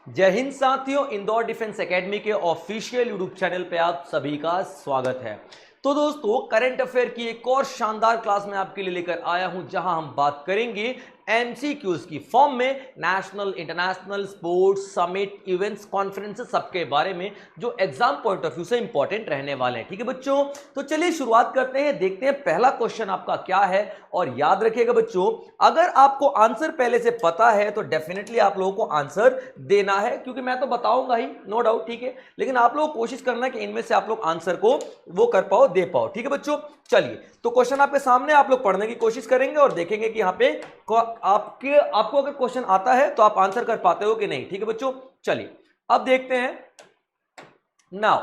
जय हिंद साथियों, Indore defence academy के ऑफिशियल यूट्यूब चैनल पे आप सभी का स्वागत है। तो दोस्तों, करंट अफेयर की एक और शानदार क्लास में आपके लिए लेकर आया हूं, जहां हम बात करेंगे एमसीक्यूज की फॉर्म में national, international, sports, summit, events, conferences सबके बारे में, जो एग्जाम पॉइंट ऑफ व्यू से इंपॉर्टेंट रहने वाले हैं। ठीक है बच्चों, तो चलिए शुरुआत करते हैं, देखते हैं पहला क्वेश्चन आपका क्या है। और याद रखिएगा बच्चों, अगर आपको आंसर पहले से पता है तो डेफिनेटली आप लोगों को आंसर देना है, क्योंकि मैं तो बताऊंगा ही, नो डाउट। ठीक है, लेकिन आप लोग कोशिश करना है कि इनमें से आप लोग आंसर को वो कर पाओ, दे पाओ। ठीक है बच्चों, चलिए तो क्वेश्चन आपके सामने, आप लोग पढ़ने की कोशिश करेंगे और देखेंगे कि यहां पे आपको अगर क्वेश्चन आता है तो आप आंसर कर पाते हो कि नहीं। ठीक है बच्चों, चलिए अब देखते हैं। Now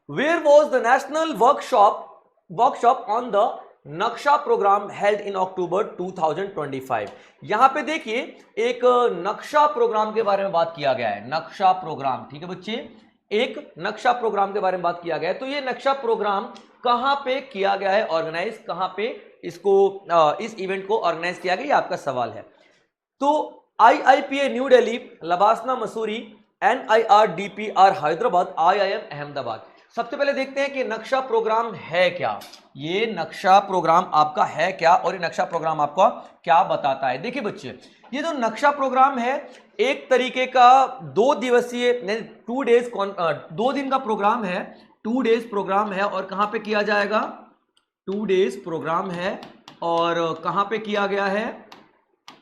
where was the national workshop on the Naksha programme held in October 2025। यहां पे देखिए, एक नक्शा प्रोग्राम के बारे में बात किया गया है। नक्शा प्रोग्राम, ठीक है बच्चे, एक नक्शा प्रोग्राम के बारे में बात किया गया है। तो ये नक्शा प्रोग्राम कहां पे किया गया है ऑर्गेनाइज, कहां पे इसको इस इवेंट को ऑर्गेनाइज किया गया, ये आपका सवाल है। तो IIPA new Delhi, LBSNAA Mussoorie, NIRDPR Hyderabad, IIM Ahmedabad. सबसे पहले देखते हैं कि नक्शा प्रोग्राम है क्या। ये नक्शा प्रोग्राम आपका है क्या और ये नक्शा प्रोग्राम आपका क्या बताता है। देखिए बच्चे, ये जो नक्शा प्रोग्राम है, एक तरीके का 2 दिवसीय 2 डेज 2 दिन का प्रोग्राम है। 2 डेज प्रोग्राम है और कहां पे किया जाएगा, 2 डेज प्रोग्राम है और कहां पे किया गया है,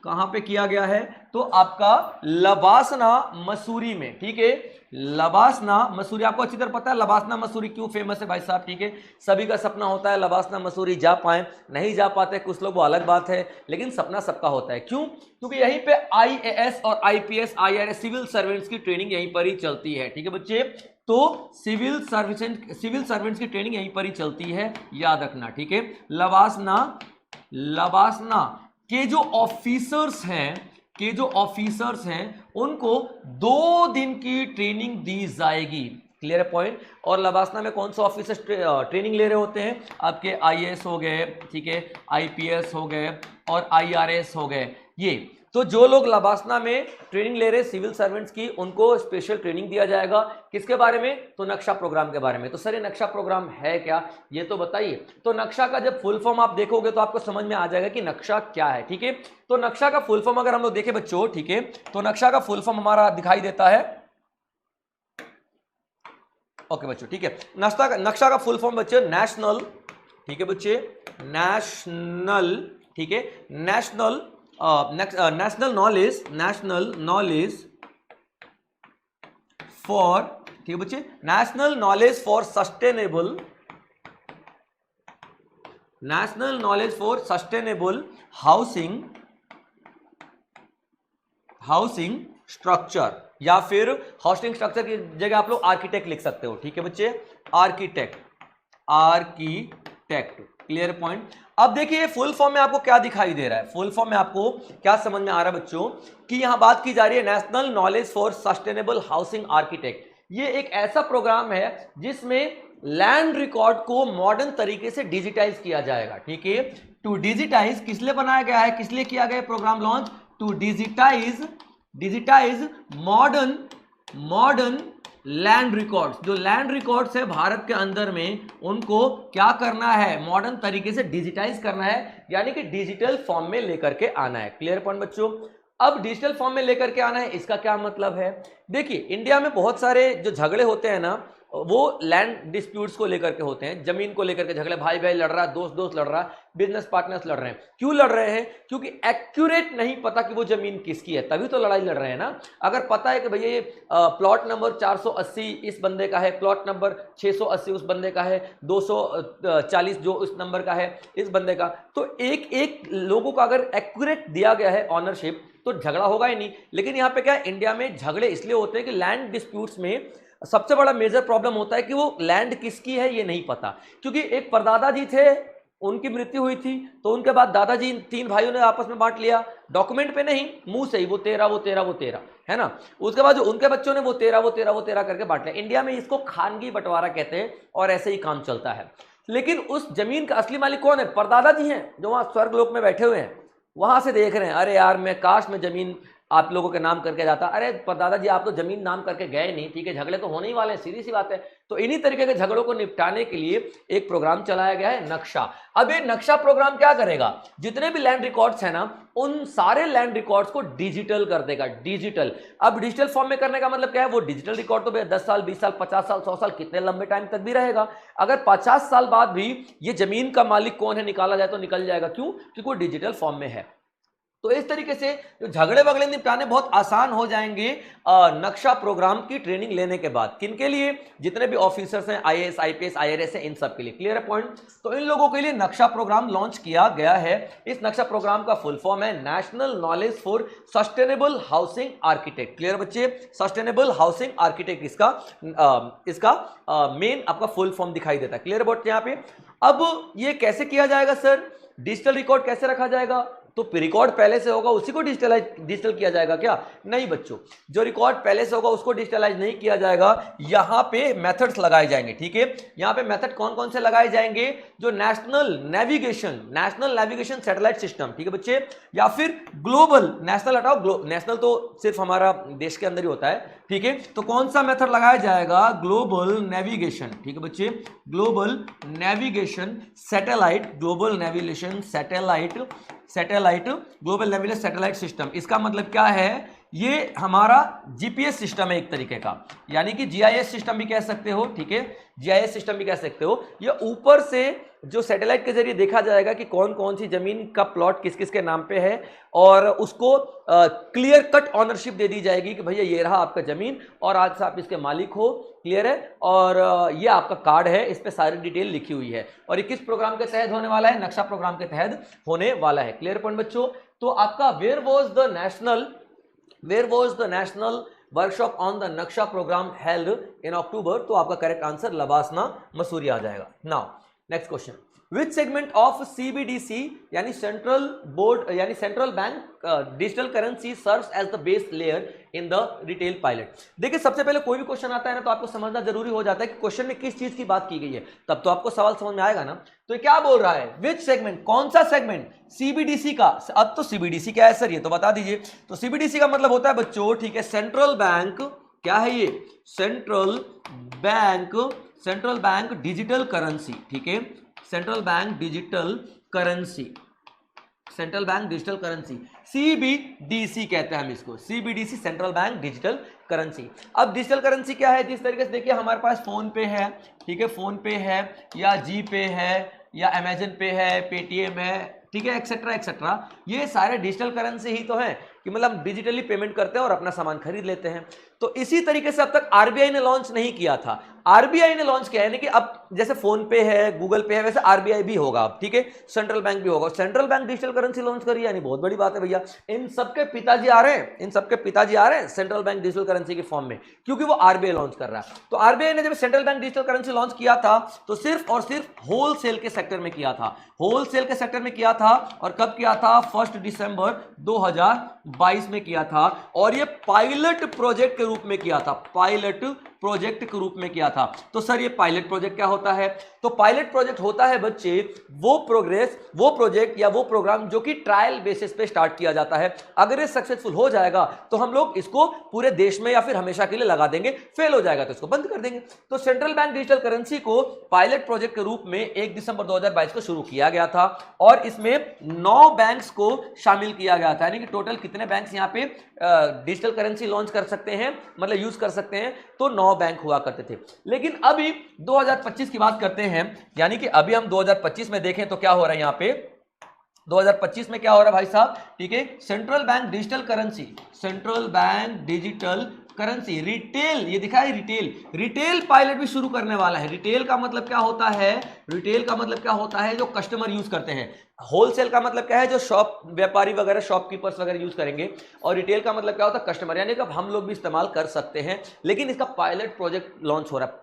कहां पे किया गया है, तो आपका लबासना मसूरी में। ठीक है, लबासना मसूरी, आपको अच्छी तरह पता है लबासना मसूरी क्यों फेमस है भाई साहब। ठीक है, सभी का सपना होता है लबासना मसूरी जा पाए, नहीं जा पाते कुछ लोग, वो अलग बात है, लेकिन सपना सबका होता है। क्यों? क्योंकि यहीं पे IAS और IPS IRS सिविल सर्वेंट्स की ट्रेनिंग यहीं पर ही चलती है। ठीक है बच्चे, तो सिविल सर्वेंट्स की ट्रेनिंग यहीं पर ही चलती है, याद रखना। ठीक है, लबासना के जो ऑफिसर्स हैं उनको 2 दिन की ट्रेनिंग दी जाएगी। क्लियर है पॉइंट। और लबासना में कौन सा ऑफिसर्स ट्रेनिंग ले रहे होते हैं, आपके IAS हो गए, ठीक है, IPS हो गए और IRS हो गए। ये तो जो लोग लबासना में ट्रेनिंग ले रहे सिविल सर्वेंट्स की, उनको स्पेशल ट्रेनिंग दिया जाएगा। किसके बारे में, तो नक्शा प्रोग्राम के बारे में। तो सर ये नक्शा प्रोग्राम है क्या, ये तो बताइए। तो नक्शा का जब फुल फॉर्म आप देखोगे तो आपको समझ में आ जाएगा कि नक्शा क्या है। ठीक है, तो नक्शा का फुल फॉर्म अगर हम लोग देखें बच्चों, ठीक है, तो नक्शा का फुल फॉर्म हमारा दिखाई देता है। ओके बच्चों, ठीक है, नक्शा का फुल फॉर्म बच्चे नेशनल, ठीक है बच्चे, नेशनल, ठीक है, नेशनल नॉलेज फॉर, ठीक है बच्चे, national knowledge for sustainable housing structure, या फिर हाउसिंग स्ट्रक्चर की जगह आप लोग आर्किटेक्ट लिख सकते हो। ठीक है बच्चे, आर्किटेक्ट। Clear point. अब देखिए फुल फॉर्म में आपको क्या दिखाई दे रहा है, फुल फॉर्म में आपको क्या समझ में आ रहा है बच्चों, कि यहां बात की जा रही है national knowledge for sustainable housing architect. ये एक ऐसा प्रोग्राम है जिसमें लैंड रिकॉर्ड को मॉडर्न तरीके से डिजिटाइज किया जाएगा। ठीक है, टू डिजिटाइज किस लिए बनाया गया है, किस लिए किया गया programme launch, to digitise modern land records. जो लैंड रिकॉर्ड्स है भारत के अंदर में, उनको क्या करना है, मॉडर्न तरीके से डिजिटाइज करना है, यानी कि डिजिटल फॉर्म में लेकर के आना है। क्लियर पॉइंट बच्चों। अब डिजिटल फॉर्म में लेकर के आना है, इसका क्या मतलब है। देखिए इंडिया में बहुत सारे जो झगड़े होते हैं ना, वो लैंड डिस्प्यूट्स को लेकर के होते हैं, जमीन को लेकर के झगड़े, भाई भाई लड़ रहा है, दोस्त लड़ रहा है, बिजनेस पार्टनर्स लड़ रहे हैं। क्यों लड़ रहे हैं, क्योंकि एक्यूरेट नहीं पता कि वो जमीन किसकी है, तभी तो लड़ाई लड़ रहे हैं ना। अगर पता है कि भैया ये प्लॉट नंबर 480 इस बंदे का है, प्लॉट नंबर 680 उस बंदे का है, 240 जो उस नंबर का है इस बंदे का, तो एक एक लोगों का अगर एक्यूरेट दिया गया है ऑनरशिप, तो झगड़ा होगा ही नहीं। लेकिन यहाँ पे क्या है, इंडिया में झगड़े इसलिए होते हैं कि लैंड डिस्प्यूट्स में सबसे बड़ा मेजर प्रॉब्लम होता है कि वो लैंड किसकी है ये नहीं पता। क्योंकि एक परदादा जी थे, उनकी मृत्यु हुई थी, तो उनके बाद दादाजी 3 भाइयों ने आपस में बांट लिया, डॉक्यूमेंट पे नहीं, मुंह से ही, वो तेरा है ना। उसके बाद जो उनके बच्चों ने वो तेरा करके बांट लिया। इंडिया में इसको खानगी बंटवारा कहते हैं और ऐसे ही काम चलता है। लेकिन उस जमीन का असली मालिक कौन है, परदादा जी हैं, जो वहां स्वर्ग लोक में बैठे हुए हैं, वहां से देख रहे हैं, अरे यार मैं काश में जमीन आप लोगों के नाम करके जाता, अरे पर दादाजी आप तो जमीन नाम करके गए नहीं, ठीक है, झगड़े तो होने ही वाले हैं, सीधी सी बात है। तो इन्हीं तरीके के झगड़ों को निपटाने के लिए एक प्रोग्राम चलाया गया है, नक्शा। अब ये नक्शा प्रोग्राम क्या करेगा, जितने भी लैंड रिकॉर्ड्स हैं ना, उन सारे लैंड रिकॉर्ड्स को डिजिटल कर देगा, डिजिटल। अब डिजिटल फॉर्म में करने का मतलब क्या है, वो डिजिटल रिकॉर्ड तो 10 साल 20 साल 50 साल 100 साल कितने लंबे टाइम तक भी रहेगा। अगर 50 साल बाद भी ये जमीन का मालिक कौन है निकाला जाए तो निकल जाएगा, क्यों, क्योंकि वो डिजिटल फॉर्म में है। तो इस तरीके से जो झगड़े वगड़े निपटाने बहुत आसान हो जाएंगे नक्शा प्रोग्राम की ट्रेनिंग लेने के बाद। किनके लिए, जितने भी ऑफिसर्स हैं, आईएएस आईपीएस आईआरएस हैं, इन सब के लिए। क्लियर है पॉइंट। तो इन लोगों के लिए नक्शा प्रोग्राम लॉन्च किया गया है। इस नक्शा प्रोग्राम का फुल फॉर्म है national knowledge for sustainable housing architect. Clear बच्चे, सस्टेनेबल हाउसिंग आर्किटेक्ट इसका मेन आपका फुल फॉर्म दिखाई देता है। क्लियर बच्चे यहाँ पे। अब ये कैसे किया जाएगा सर, डिजिटल रिकॉर्ड कैसे रखा जाएगा, तो रिकॉर्ड पहले से होगा उसी को डिजिटल किया जाएगा क्या, नहीं बच्चों, जो रिकॉर्ड पहले से होगा उसको डिजिटलाइज नहीं किया जाएगा। यहां पे मेथड्स लगाए जाएंगे, ठीक है। यहां पे मेथड कौन कौन से लगाए जाएंगे, जो नेशनल नेविगेशन सैटेलाइट सिस्टम, ठीक है बच्चे, या फिर ग्लोबल, नेशनल हटाओ, नेशनल तो सिर्फ हमारा देश के अंदर ही होता है, ठीक है। तो कौन सा मेथड लगाया जाएगा, ग्लोबल नेविगेशन, ठीक है बच्चे, global navigation satellite, global navigation satellite global navigation satellite system. इसका मतलब क्या है, ये हमारा जीपीएस सिस्टम है एक तरीके का, यानी कि जीआईएस सिस्टम भी कह सकते हो, ठीक है, जीआईएस सिस्टम भी कह सकते हो। ये ऊपर से जो सैटेलाइट के जरिए देखा जाएगा कि कौन कौन सी जमीन का प्लॉट किस किस के नाम पे है, और उसको क्लियर कट ऑनरशिप दे दी जाएगी कि भैया ये रहा आपका जमीन और आज से आप इसके मालिक हो। क्लियर है, और ये आपका कार्ड है, इस पे सारी डिटेल लिखी हुई है। और ये किस प्रोग्राम के तहत होने वाला है, नक्शा प्रोग्राम के तहत होने वाला है। क्लियर पॉइंट बच्चों। तो आपका where was the national workshop on the Naksha programme held in October, तो आपका करेक्ट आंसर लबासना मसूरी आ जाएगा। Now next question, which segment of CBDC यानी central bank digital currency serves as the base layer in the retail pilot. देखिए सबसे पहले कोई भी क्वेश्चन आता है ना, तो आपको समझना जरूरी हो जाता है कि क्वेश्चन में किस चीज की बात की गई है, तब तो आपको सवाल समझ में आएगा ना। तो क्या बोल रहा है, विच सेगमेंट, कौन सा सेगमेंट सीबीडीसी का। अब तो सीबीडीसी क्या है सर, ये तो बता दीजिए। तो सीबीडीसी का मतलब होता है बच्चों, ठीक है, सेंट्रल बैंक, क्या है ये, सेंट्रल बैंक डिजिटल करेंसी, ठीक है, central bank digital currency, CBDC कहते हैं हम इसको, CBDC, central bank digital currency. अब डिजिटल करेंसी क्या है, जिस तरीके से देखिए हमारे पास फोन पे है, ठीक है, फोन पे है या जी पे है या अमेजन पे है, पेटीएम है, ठीक है, एक्सेट्रा एक्सेट्रा, ये सारे डिजिटल करेंसी ही तो हैं कि मतलब डिजिटली पेमेंट करते हैं और अपना सामान खरीद लेते हैं। तो इसी तरीके से अब तक आरबीआई ने लॉन्च नहीं किया था, आरबीआई ने लॉन्च किया, यानी कि अब जैसे फोन पे है, गूगल पे है, वैसे आरबीआई भी होगा, ठीक है, सेंट्रल बैंक भी होगा। Central bank digital currency launch करी, यानी बहुत बड़ी बात है भैया। इन सबके पिताजी आ रहे हैं, सेंट्रल बैंक डिजिटल करेंसी के फॉर्म में, क्योंकि वो आरबीआई लॉन्च कर रहा है। तो आरबीआई ने जब central bank digital currency launch किया था, तो सिर्फ और सिर्फ होलसेल के सेक्टर में किया था, होलसेल के सेक्टर में किया था। और कब किया था, 1 दिसंबर 2022 में किया था। और ये पायलट प्रोजेक्ट के रूप में किया था, पायलट प्रोजेक्ट के रूप में किया था। तो सर ये पायलट प्रोजेक्ट क्या होता है, तो पायलट प्रोजेक्ट होता है बच्चे वो प्रोजेक्ट या वो प्रोग्राम जो कि ट्रायल बेसिस पे स्टार्ट किया जाता है। अगर ये सक्सेसफुल हो जाएगा तो हम लोग इसको पूरे देश में या फिर हमेशा के लिए लगा देंगे, फेल हो जाएगा तो इसको बंद कर देंगे। तो सेंट्रल बैंक डिजिटल करेंसी को पायलट प्रोजेक्ट के रूप में 1 दिसंबर 2022 को शुरू किया गया था, और इसमें 9 बैंक्स को शामिल किया गया था। यानी कि टोटल कितने बैंक्स यहाँ पे डिजिटल करेंसी लॉन्च कर सकते हैं, मतलब यूज कर सकते हैं, तो 9 बैंक हुआ करते थे। लेकिन अभी 2025 की बात करते हैं, यानी कि अभी हम 2025 में देखें तो क्या हो रहा है, यहाँ पे 2025 में क्या हो रहा है भाई साहब, ठीक है, central bank digital currency retail, ये दिखा है रिटेल पायलट भी शुरू करने वाला है। रिटेल का मतलब क्या होता है, जो कस्टमर यूज करते हैं। होलसेल का मतलब क्या है, जो शॉप व्यापारी वगैरह, शॉपकीपर्स वगैरह यूज करेंगे। और रिटेल का मतलब क्या होता है, कस्टमर, यानी कि हम लोग भी इस्तेमाल कर सकते हैं। लेकिन इसका पायलट प्रोजेक्ट लॉन्च हो रहा है,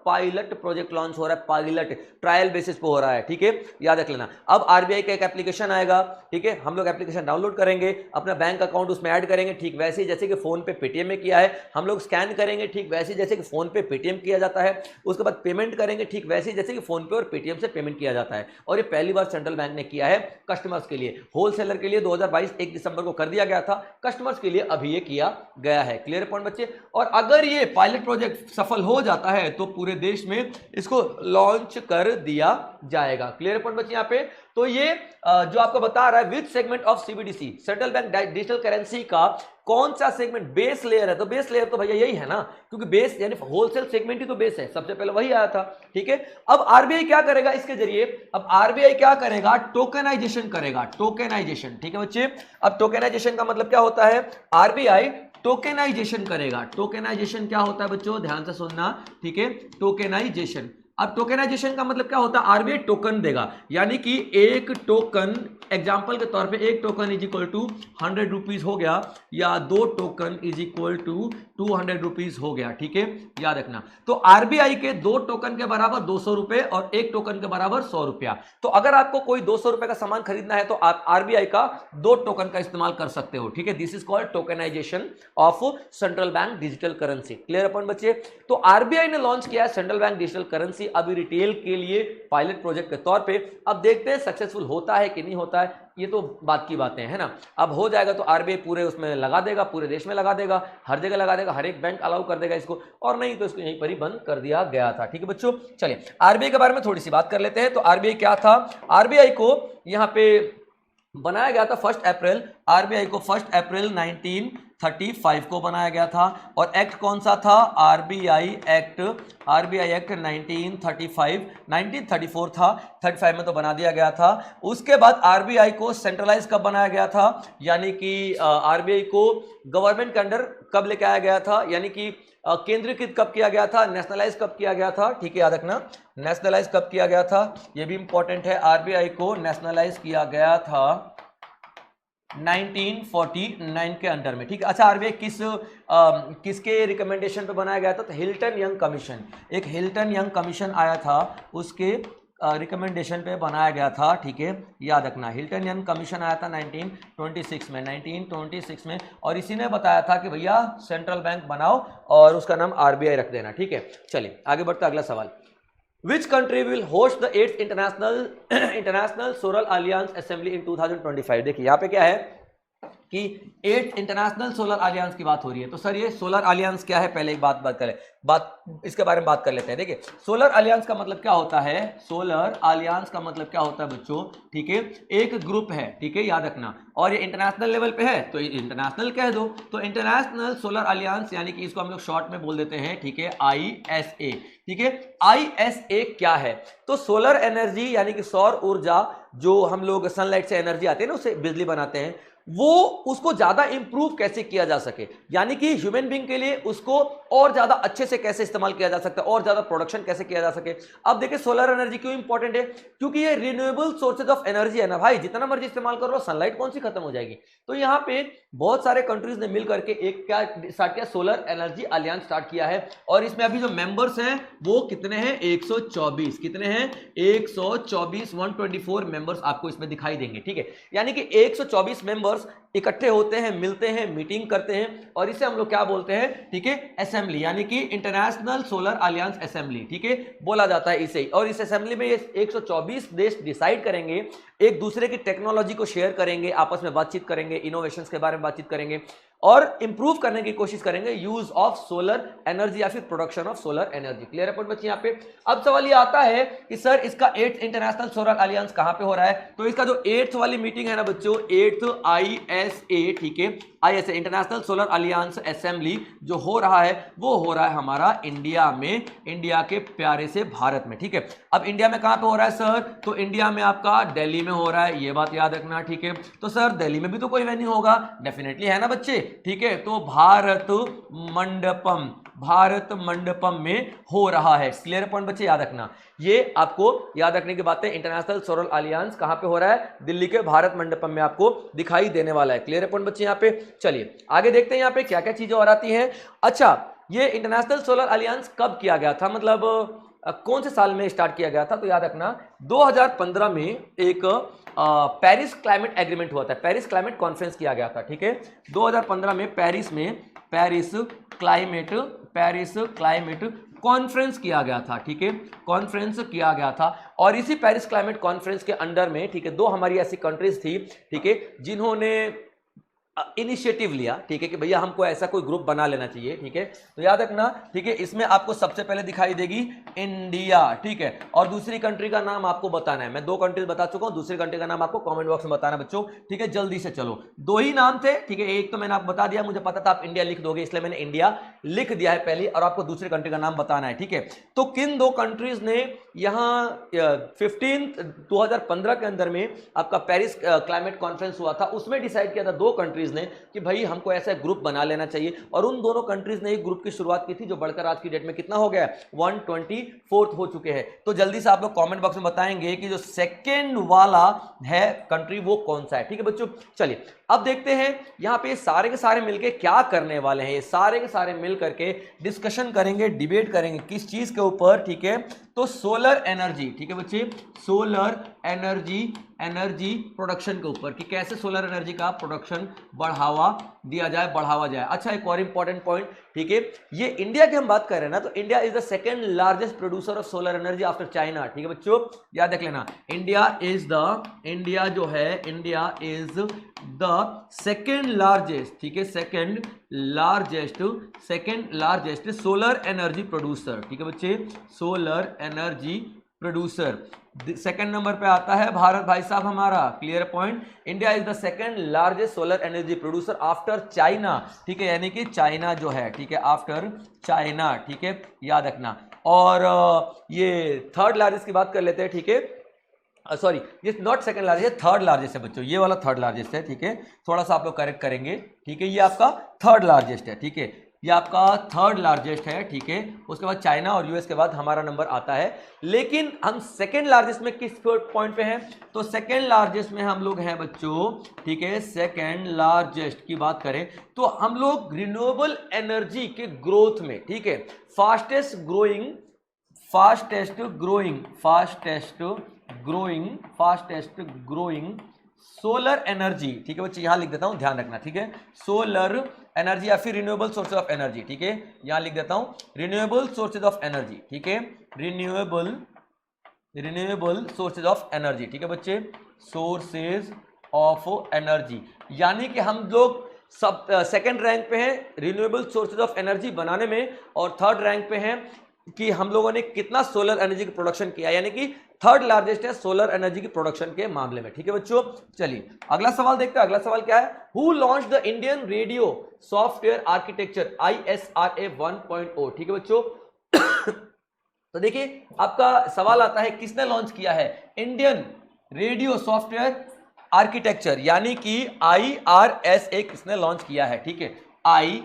पायलट ट्रायल बेसिस पे हो रहा है, ठीक है, याद रख लेना। अब आरबीआई का एक एप्लीकेशन आएगा, ठीक है, हम लोग एप्लीकेशन डाउनलोड करेंगे, अपना बैंक अकाउंट उसमें ऐड करेंगे, ठीक वैसे ही जैसे कि फोन पे पेटीएम में किया है, हम लोग लोग स्कैन करेंगे ठीक वैसे जैसे कि फोन पे पेटीएम किया जाता है, उसके बाद पेमेंट करेंगे ठीक वैसे जैसे कि फोन पे और पेटीएम से पेमेंट किया जाता है। और ये पहली बार सेंट्रल बैंक ने किया है कस्टमर्स के लिए। होलसेलर के लिए 2022 1 दिसंबर को कर दिया गया था, कस्टमर्स के लिए अभी ये किया गया है। क्लियर पॉइंट बच्चे। और अगर ये पायलट प्रोजेक्ट सफल हो जाता है तो पूरे देश में इसको लॉन्च कर दिया जाएगा। क्लियर पॉइंट बच्चे यहाँ पे। तो ये जो आपको बता रहा है विच segment of CBDC central bank digital currency का कौन सा सेगमेंट बेस लेयर है, तो बेस लेयर तो भैया यही है ना, क्योंकि बेस यानी होलसेल सेगमेंट ही तो बेस है, सबसे पहले वही आया था। ठीक है, अब आरबीआई क्या करेगा इसके जरिए, अब आरबीआई क्या करेगा, टोकनाइजेशन करेगा, टोकनाइजेशन। ठीक है बच्चे, अब टोकनाइजेशन का मतलब क्या होता है, आरबीआई टोकनाइजेशन करेगा। टोकनाइजेशन क्या होता है बच्चों, ध्यान से सुनना। ठीक है, टोकनाइजेशन। अब टोकनाइजेशन का मतलब क्या होता है, आरबीआई टोकन देगा, यानी कि एक टोकन, एग्जांपल के तौर पे एक token is equal to 100 rupees हो गया, या 2 token is equal to 200 rupees हो गया। ठीक है, याद रखना। तो आरबीआई के 2 टोकन के बराबर 200 रुपए और 1 टोकन के बराबर 100 रुपया। तो अगर आपको कोई 200 रुपए का सामान खरीदना है तो आप आरबीआई का 2 टोकन का इस्तेमाल कर सकते हो। ठीक है, this is called tokenization of central bank digital currency. Clear अपन बच्चे। तो आरबीआई ने लॉन्च किया है सेंट्रल बैंक डिजिटल करेंसी अभी रिटेल के लिए पायलट प्रोजेक्ट के तौर पे। अब देखते हैं सक्सेसफुल होता है कि नहीं होता है, ये तो बात की बातें हैं ना। अब हो जाएगा तो आरबीआई पूरे उसमें लगा देगा, पूरे देश में लगा देगा, हर जगह लगा देगा, हर एक बैंक अलाउ कर देगा इसको, और नहीं तो इसको यहीं पर ही बंद कर दिया गया था। ठीक है बच्चों, चलिए आरबीआई के बारे में थोड़ी सी बात कर लेते हैं। तो आरबीआई क्या था, आरबीआई को यहां पे बनाया गया था 1 अप्रैल, आरबीआई को 1 अप्रैल 1935 को बनाया गया था। और एक्ट कौन सा था, आरबीआई एक्ट 1934 था, 35 में तो बना दिया गया था। उसके बाद आरबीआई को सेंट्रलाइज कब बनाया गया था, यानी कि आरबीआई को गवर्नमेंट के अंडर कब लेके आया गया था, यानी कि केंद्रीकृत कब किया गया था, नेशनलाइज कब किया गया था। ठीक है, याद रखना, नेशनलाइज कब किया गया था, यह भी इंपॉर्टेंट है। आरबीआई को नेशनलाइज किया गया था 1949 के अंडर में। ठीक है, अच्छा आरबीआई किसके रिकमेंडेशन पे बनाया गया था, तो हिल्टन यंग कमीशन, एक हिल्टन यंग कमीशन आया था, उसके रिकमेंडेशन पे बनाया गया था। ठीक है, याद रखना, हिल्टन यंग कमीशन आया था 1926 में, और इसी ने बताया था कि भैया सेंट्रल बैंक बनाओ और उसका नाम आरबीआई रख देना। ठीक है, चलिए आगे बढ़ते अगला सवाल। Which country will host the 8th international solar alliance assembly in 2025? देखिए यहाँ पे क्या है कि 8th इंटरनेशनल सोलर अलियांस की बात हो रही है। तो सर ये सोलर अलियांस क्या है, पहले एक बात करें, इसके बारे में बात कर लेते हैं। देखिए सोलर अलियांस का मतलब क्या होता है, सोलर अलियांस का मतलब क्या होता है बच्चों, ठीक है, एक ग्रुप है। ठीक है, याद रखना, और ये इंटरनेशनल लेवल पे है तो इंटरनेशनल कह दो। तो इंटरनेशनल सोलर अलियांस यानी कि इसको हम लोग शॉर्ट में बोल देते हैं। ठीक है, ISA। ठीक है, ISA क्या है, तो सोलर एनर्जी यानी कि सौर ऊर्जा, जो हम लोग सनलाइट से एनर्जी आती है ना, उससे बिजली बनाते हैं, वो उसको ज्यादा इंप्रूव कैसे किया जा सके, यानी कि ह्यूमन बीइंग के लिए उसको और ज्यादा अच्छे से कैसे इस्तेमाल किया जा सकता है, और ज्यादा प्रोडक्शन कैसे किया जा सके। अब देखिए सोलर एनर्जी क्यों इंपॉर्टेंट है, क्योंकि ये रिन्यूएबल सोर्सेज ऑफ एनर्जी है ना भाई, जितना मर्जी इस्तेमाल करो, सनलाइट कौन सी खत्म हो जाएगी। तो यहाँ पे बहुत सारे कंट्रीज ने मिल करके एक क्या स्टार्ट किया, सोलर एनर्जी अलियांस स्टार्ट किया है। और इसमें अभी जो मेंबर्स हैं वो कितने हैं, 124। कितने हैं, 124, 124 मेंबर्स आपको इसमें दिखाई देंगे। ठीक है, यानी कि 124 मेंबर्स इकट्ठे होते हैं, मिलते हैं, मीटिंग करते हैं, और इसे हम लोग क्या बोलते हैं, ठीक है, असेंबली, यानी कि इंटरनेशनल सोलर अलियांस असेंबली। ठीक है, बोला जाता है इसे। और इस असेंबली में ये 124 देश डिसाइड करेंगे, एक दूसरे की टेक्नोलॉजी को शेयर करेंगे, आपस में बातचीत करेंगे, इनोवेशंस के बारे में बातचीत करेंगे, और इंप्रूव करने की कोशिश करेंगे यूज ऑफ सोलर एनर्जी या फिर production of solar energy. Clear है बच्चे यहाँ पे। अब सवाल ये आता है कि सर इसका 8th इंटरनेशनल सोलर अलियांस कहां पे हो रहा है, तो इसका जो 8th वाली मीटिंग है ना बच्चों, 8th ISA, ठीक है, ISA international solar alliance assembly जो हो रहा है वो हो रहा है हमारा इंडिया में, इंडिया के प्यारे से भारत में। ठीक है, अब इंडिया में कहां पे हो रहा है सर, तो इंडिया में आपका दिल्ली में हो रहा है, ये बात याद रखना। ठीक है, तो सर दिल्ली में भी तो कोई वेन्यू होगा, डेफिनेटली है ना बच्चे। ठीक है, तो भारत मंडपम में हो रहा है। क्लियर पॉइंट बच्चे, याद रखना, ये आपको याद रखने की बात है। इंटरनेशनल सोलर अलियांस कहां पे हो रहा है, दिल्ली के भारत मंडपम में आपको दिखाई देने वाला है। क्लियर पॉइंट बच्चे यहाँ पे। चलिए आगे देखते हैं यहाँ पे क्या क्या चीजें और आती हैं। अच्छा, ये इंटरनेशनल सोलर अलियांस कब किया गया था, मतलब कौन से साल में स्टार्ट किया गया था, तो याद रखना 2015 में एक पेरिस क्लाइमेट एग्रीमेंट हुआ था, पेरिस क्लाइमेट कॉन्फ्रेंस किया गया था। ठीक है, 2015 में पेरिस क्लाइमेट कॉन्फ्रेंस किया गया था, ठीक है, कॉन्फ्रेंस किया गया था। और इसी पेरिस क्लाइमेट कॉन्फ्रेंस के अंडर में, ठीक है, दो हमारी ऐसी कंट्रीज थी, ठीक है, जिन्होंने इनिशिएटिव लिया, ठीक है, कि भैया हमको ऐसा कोई ग्रुप बना लेना चाहिए, ठीक है। तो याद रखना, ठीक है, इसमें आपको सबसे पहले दिखाई देगी इंडिया, ठीक है, और दूसरी कंट्री का नाम आपको बताना है। मैं दो कंट्रीज बता चुका हूं, दूसरी कंट्री का नाम आपको कमेंट बॉक्स में बताना बच्चों, ठीक है, जल्दी से चलो। दो ही नाम थे, ठीक है, एक तो मैंने आपको बता दिया, मुझे पता था आप इंडिया लिख दोगे, इसलिए मैंने इंडिया लिख दिया है पहले, और आपको दूसरी कंट्री का नाम बताना है, ठीक है। तो किन दो कंट्रीज ने यहां 2015 के अंदर में आपका पेरिस क्लाइमेट कॉन्फ्रेंस हुआ था, उसमें डिसाइड किया था दो कंट्रीज ने कि भाई हमको ऐसा ग्रुप बना लेना चाहिए, और उन दोनों कंट्रीज ने एक ग्रुप की शुरुआत की थी, जो बढ़कर आज की डेट में कितना हो गया, 124 हो चुके हैं। तो जल्दी से आप लोग कमेंट बॉक्स में बताएंगे कि जो सेकंड वाला है कंट्री वो कौन सा है, ठीक है बच्चों। चलिए अब देखते हैं यहां पे सारे के सारे मिलके क्या करने वाले हैं। ये सारे के सारे मिल करके डिस्कशन करेंगे, डिबेट करेंगे किस चीज के ऊपर, ठीक है, तो सोलर एनर्जी, ठीक है बच्चे, सोलर एनर्जी प्रोडक्शन के ऊपर, कि कैसे सोलर एनर्जी का प्रोडक्शन बढ़ावा दिया जाए, बढ़ावा जाए। अच्छा, एक और इंपॉर्टेंट पॉइंट, ठीक है, ये इंडिया की हम बात कर रहे हैं ना, तो India is the second largest producer of solar energy after China, ठीक है बच्चों, याद रख लेना। India is the second largest, ठीक है, second largest solar energy producer, ठीक है बच्चे, solar energy producer. Second number पे आता है भारत भाई साहब हमारा, clear point. India is the second largest solar energy producer after China, ठीक है, यानी कि चाइना जो है, ठीक है, आफ्टर चाइना, ठीक है, याद रखना। और ये थर्ड लार्जेस्ट की बात कर लेते हैं, ठीक है, सॉरी, ये not second largest, third largest है बच्चों, ये वाला थर्ड लार्जेस्ट है, ठीक है, थोड़ा सा आप लोग करेक्ट करेंगे, ठीक है, ये आपका थर्ड लार्जेस्ट है, ठीक है, ये आपका थर्ड लार्जेस्ट है, ठीक है। उसके बाद चाइना और यूएस के बाद हमारा नंबर आता है, लेकिन हम सेकंड लार्जेस्ट में किस पॉइंट पे हैं, तो सेकंड लार्जेस्ट में हम लोग हैं बच्चों, ठीक है, सेकंड लार्जेस्ट की बात करें तो हम लोग रिन्यूएबल एनर्जी के ग्रोथ में, ठीक है, फास्टेस्ट ग्रोइंग सोलर एनर्जी, ठीक है बच्चे, यहां लिख देता हूं, ध्यान रखना, ठीक है, सोलर एनर्जी या फिर रिन्यूएबल सोर्सेज ऑफ एनर्जी, ठीक है, यहां लिख देता हूं रिन्यूएबल सोर्सेज ऑफ एनर्जी, ठीक है, रिन्यूएबल सोर्सेज ऑफ एनर्जी, ठीक है बच्चे, सोर्सेज ऑफ एनर्जी, यानी कि हम लोग सब सेकंड रैंक पे हैं रिन्यूएबल सोर्सेज ऑफ एनर्जी बनाने में, और थर्ड रैंक पे हैं कि हम लोगों ने कितना सोलर एनर्जी की प्रोडक्शन किया, यानी कि थर्ड लार्जेस्ट है सोलर एनर्जी की प्रोडक्शन के मामले में, ठीक है बच्चों। चलिए अगला सवाल देखते हैं। अगला सवाल क्या है, who launch the Indian radio software architecture ISRA 1.0, ठीक है बच्चों। तो देखिए आपका सवाल आता है किसने लॉन्च किया है इंडियन रेडियो सॉफ्टवेयर आर्किटेक्चर, यानी कि IRSA किसने लॉन्च किया है, ठीक है, IRSA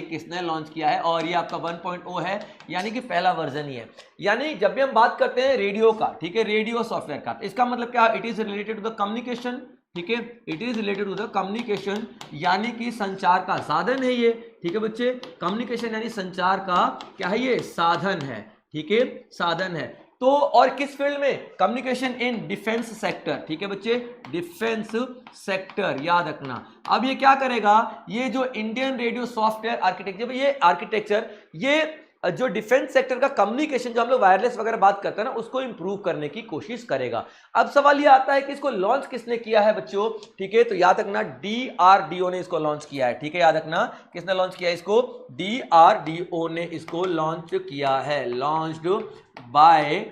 किसने लॉन्च किया है, और ये आपका 1.0 है, यानी कि पहला वर्जन ही है। यानी जब भी हम बात करते हैं रेडियो का, ठीक है, रेडियो सॉफ्टवेयर का, तो इसका मतलब क्या, it is related to the communication, ठीक है, it is related to the communication, यानी कि संचार का साधन है ये, ठीक है बच्चे, कम्युनिकेशन यानी संचार का क्या है, ये साधन है, ठीक है, साधन है। तो और किस फील्ड में, कम्युनिकेशन इन डिफेंस सेक्टर, ठीक है बच्चे, डिफेंस सेक्टर, याद रखना। अब ये क्या करेगा, ये जो इंडियन रेडियो सॉफ्टवेयर आर्किटेक्चर, ये आर्किटेक्चर, ये जो डिफेंस सेक्टर का कम्युनिकेशन, जो हम लोग वायरलेस वगैरह बात करते हैं ना, उसको इंप्रूव करने की कोशिश करेगा। अब सवाल ये आता है कि इसको लॉन्च किसने किया है बच्चों, ठीक है, तो याद रखना DRDO ने इसको लॉन्च किया है, ठीक है, याद रखना किसने लॉन्च किया है इसको, DRDO ने इसको लॉन्च किया है, लॉन्च्ड बाय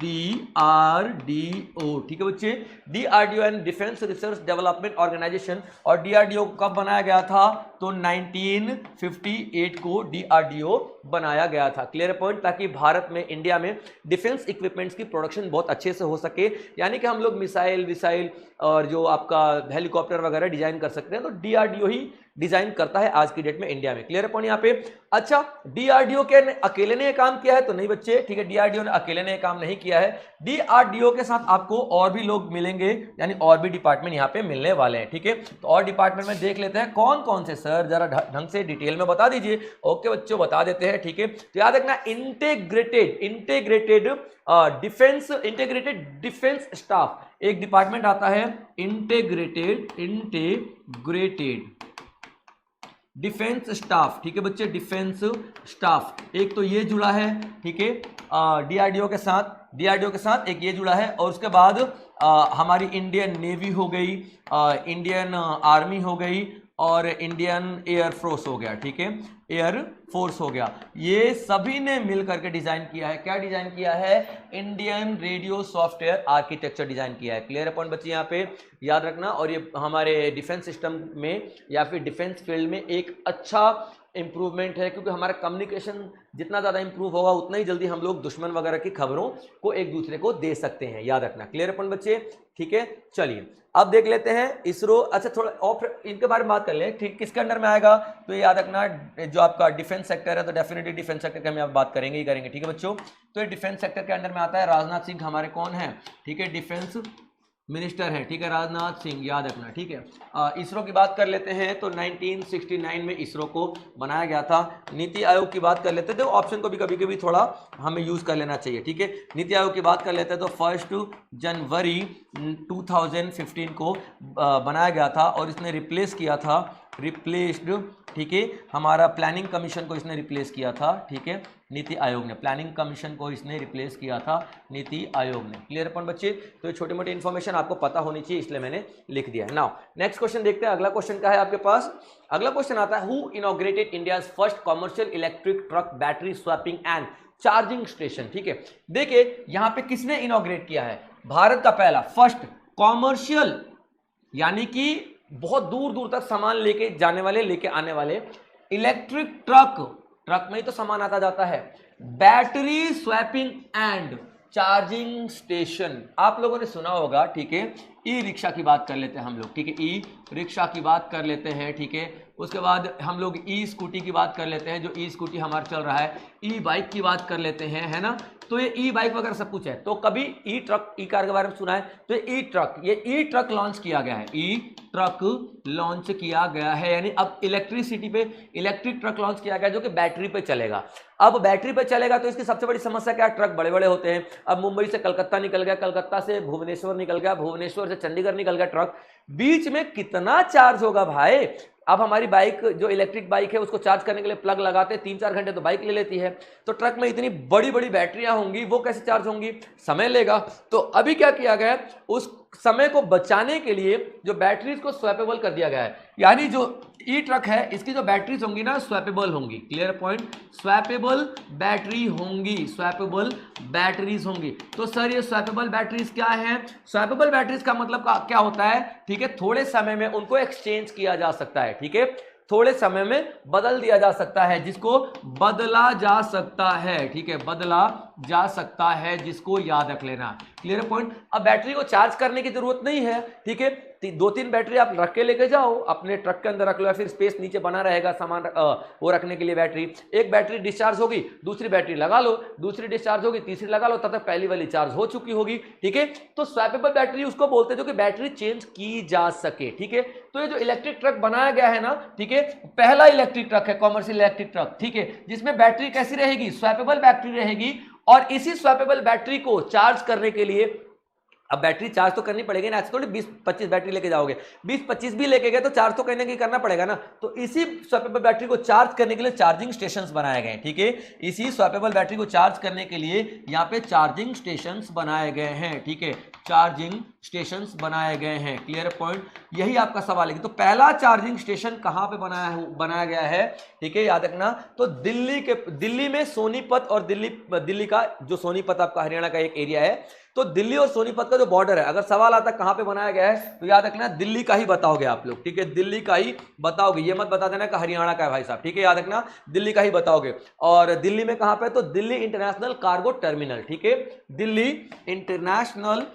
DRDO, ठीक है बच्चे, DRDO and defence research development organisation. और DRDO कब बनाया गया था, तो 1958 को DRDO बनाया गया था, क्लियर पॉइंट, ताकि भारत में, इंडिया में डिफेंस इक्विपमेंट्स की प्रोडक्शन बहुत अच्छे से हो सके, यानी कि हम लोग मिसाइल और जो आपका हेलीकॉप्टर वगैरह डिजाइन कर सकते हैं, तो DRDO ही डिजाइन करता है आज की डेट में इंडिया में, क्लियर पॉइंट यहाँ पे। अच्छा, DRDO के अकेले ने काम किया है तो नहीं बच्चे, ठीक है, DRDO ने अकेले ने काम नहीं किया है, DRDO के साथ आपको और भी लोग मिलेंगे, यानी और भी डिपार्टमेंट यहाँ पे मिलने वाले हैं, ठीक है। तो और डिपार्टमेंट में देख लेते हैं कौन कौन से, सर जरा ढंग से डिटेल में बता दीजिए। ओके बच्चों, बता देते हैं, ठीक है। तो याद रखना, इंटीग्रेटेड डिफेंस स्टाफ, एक डिपार्टमेंट आता है इंटीग्रेटेड डिफेंस स्टाफ, ठीक है बच्चे, डिफेंस स्टाफ। एक तो ये जुड़ा है, ठीक है, डीआरडीओ के साथ एक ये जुड़ा है, और उसके बाद हमारी इंडियन नेवी हो गई, इंडियन आर्मी हो गई, और इंडियन एयर फोर्स हो गया, ठीक है, एयर फोर्स हो गया। ये सभी ने मिल करके डिजाइन किया है, क्या डिजाइन किया है, Indian radio software architecture design किया है। क्लियर है पॉइंट बच्चे, यहाँ पे याद रखना। और ये हमारे डिफेंस सिस्टम में या फिर डिफेंस फील्ड में एक अच्छा इंप्रूवमेंट है, क्योंकि हमारा कम्युनिकेशन जितना ज़्यादा इंप्रूव होगा उतना ही जल्दी हम लोग दुश्मन वगैरह की खबरों को एक दूसरे को दे सकते हैं, याद रखना। क्लियर अपन बच्चे, ठीक है। चलिए अब देख लेते हैं इसरो। अच्छा थोड़ा और इनके बारे में बात कर लें, ठीक, किसके अंडर में आएगा, तो ये याद रखना जो आपका डिफेंस सेक्टर है, तो डेफिनेटली डिफेंस सेक्टर की हम यहाँ बात करेंगे ही करेंगे, ठीक है बच्चों। तो ये डिफेंस सेक्टर के अंडर में आता है। राजनाथ सिंह हमारे कौन है, ठीक है, डिफेंस मिनिस्टर है, ठीक है, राजनाथ सिंह, याद रखना, ठीक है। इसरो की बात कर लेते हैं, तो 1969 में इसरो को बनाया गया था। नीति आयोग की बात कर लेते हैं, तो ऑप्शन को भी कभी कभी थोड़ा हमें यूज कर लेना चाहिए, ठीक है। नीति आयोग की बात कर लेते हैं, तो 1 जनवरी 2015 को बनाया गया था, और इसने रिप्लेस किया था, रिप्लेस्ड, ठीक है, हमारा प्लानिंग कमीशन को इसने रिप्लेस किया था, ठीक है, नीति आयोग ने, प्लानिंग कमीशन को इसने रिप्लेस किया था नीति आयोग ने। क्लियर अपन बच्चे, तो ये छोटी मोटी इन्फॉर्मेशन आपको पता होनी चाहिए, इसलिए मैंने लिख दिया। नाउ नेक्स्ट क्वेश्चन देखते हैं, अगला क्वेश्चन क्या है आपके पास। अगला क्वेश्चन आता है, who inaugurated India's first commercial electric truck battery swapping and charging station. ठीक है, देखिए यहां पे किसने इनॉग्रेट किया है, भारत का पहला फर्स्ट कॉमर्शियल, यानी कि बहुत दूर दूर तक सामान लेके जाने वाले, लेके आने वाले इलेक्ट्रिक ट्रक में ही तो सामान आता जाता है, battery swapping and charging station. आप लोगों ने सुना होगा, ठीक है, ई रिक्शा की बात कर लेते हैं हम लोग, ठीक है, ई रिक्शा की बात कर लेते हैं, ठीक है। उसके बाद हम लोग ई स्कूटी की बात कर लेते हैं, जो ई स्कूटी हमारा चल रहा है, ई बाइक की बात कर लेते हैं, है ना। तो ये ई बाइक वगैरह सब कुछ है। तो कभी ई ट्रक, ई कार के बारे में सुना है, तो ये ई ट्रक लॉन्च किया गया है, ई ट्रक लॉन्च किया गया है, यानी अब इलेक्ट्रिसिटी पे इलेक्ट्रिक ट्रक लॉन्च किया गया जो कि बैटरी पे चलेगा। अब बैटरी पे चलेगा तो इसकी सबसे बड़ी समस्या क्या है, ट्रक बड़े बड़े होते हैं। अब मुंबई से कलकत्ता निकल गया, कलकत्ता से भुवनेश्वर निकल गया, भुवनेश्वर से चंडीगढ़ निकल गया ट्रक, बीच में कितना चार्ज होगा भाई। अब हमारी बाइक जो इलेक्ट्रिक बाइक है उसको चार्ज करने के लिए प्लग लगाते 3-4 घंटे तो बाइक ले लेती है, तो ट्रक में इतनी बड़ी बड़ी बैटरियां होंगी, वो कैसे चार्ज होंगी, समय लेगा। तो अभी क्या किया गया है, उस समय को बचाने के लिए जो बैटरीज को स्वैपेबल कर दिया गया है, यानी जो ई ट्रक है इसकी जो बैटरीज होंगी ना स्वैपेबल होंगी। क्लियर पॉइंट, स्वैपेबल बैटरी होंगी, स्वैपेबल बैटरीज होंगी। तो सर ये स्वैपेबल बैटरीज क्या है, स्वैपेबल बैटरीज का मतलब क्या होता है, ठीक है, थोड़े समय में उनको एक्सचेंज किया जा सकता है, ठीक है, थोड़े समय में बदल दिया जा सकता है, जिसको बदला जा सकता है, ठीक है, बदला जा सकता है, जिसको याद रख लेना। Clear point. अब बैटरी को चार्ज करने की जरूरत नहीं है, ठीक है, 2-3 बैटरी आप रख के लेके जाओ, अपने ट्रक के अंदर रख लो, या फिर स्पेस नीचे बना रहेगा सामान वो रखने के लिए बैटरी। एक बैटरी डिस्चार्ज होगी, दूसरी बैटरी लगा लो, दूसरी डिस्चार्ज होगी, तीसरी लगा लो, तब तक पहली वाली चार्ज हो चुकी होगी, ठीक है। तो स्वैपेबल बैटरी उसको बोलते हैं जो कि बैटरी चेंज की जा सके, ठीक है। तो ये जो इलेक्ट्रिक ट्रक बनाया गया है ना, ठीक है, पहला इलेक्ट्रिक ट्रक है, कॉमर्शियल इलेक्ट्रिक ट्रक, ठीक है, जिसमें बैटरी कैसी रहेगी, स्वैपेबल बैटरी रहेगी। और इसी स्वैपेबल बैटरी को चार्ज करने के लिए, अब बैटरी चार्ज तो करनी पड़ेगी ना, ऐसे थोड़ी 20-25 बैटरी लेके जाओगे, 20-25 भी लेके गए तो चार्ज तो कहीं ना कहीं करना पड़ेगा ना। तो इसी स्वैपेबल बैटरी को चार्ज करने के लिए चार्जिंग स्टेशंस बनाए गए हैं, ठीक है, इसी स्वैपेबल बैटरी को चार्ज करने के लिए यहाँ पे चार्जिंग स्टेशंस बनाए गए हैं, ठीक है, चार्जिंग स्टेशंस बनाए गए हैं। क्लियर पॉइंट, यही आपका सवाल है। तो पहला चार्जिंग स्टेशन कहाँ पे बनाया गया है, ठीक है, याद रखना। तो दिल्ली में सोनीपत, और दिल्ली का जो सोनीपत आपका हरियाणा का एक एरिया है, तो दिल्ली और सोनीपत का जो बॉर्डर है, अगर सवाल आता है कहां पे बनाया गया है, तो याद रखना दिल्ली का ही बताओगे आप लोग, ठीक है, दिल्ली का ही बताओगे, ये मत बता देना कि हरियाणा का है भाई साहब, ठीक है, याद रखना दिल्ली का ही बताओगे। और दिल्ली में कहां पे, तो दिल्ली इंटरनेशनल कार्गो टर्मिनल, ठीक है, Delhi international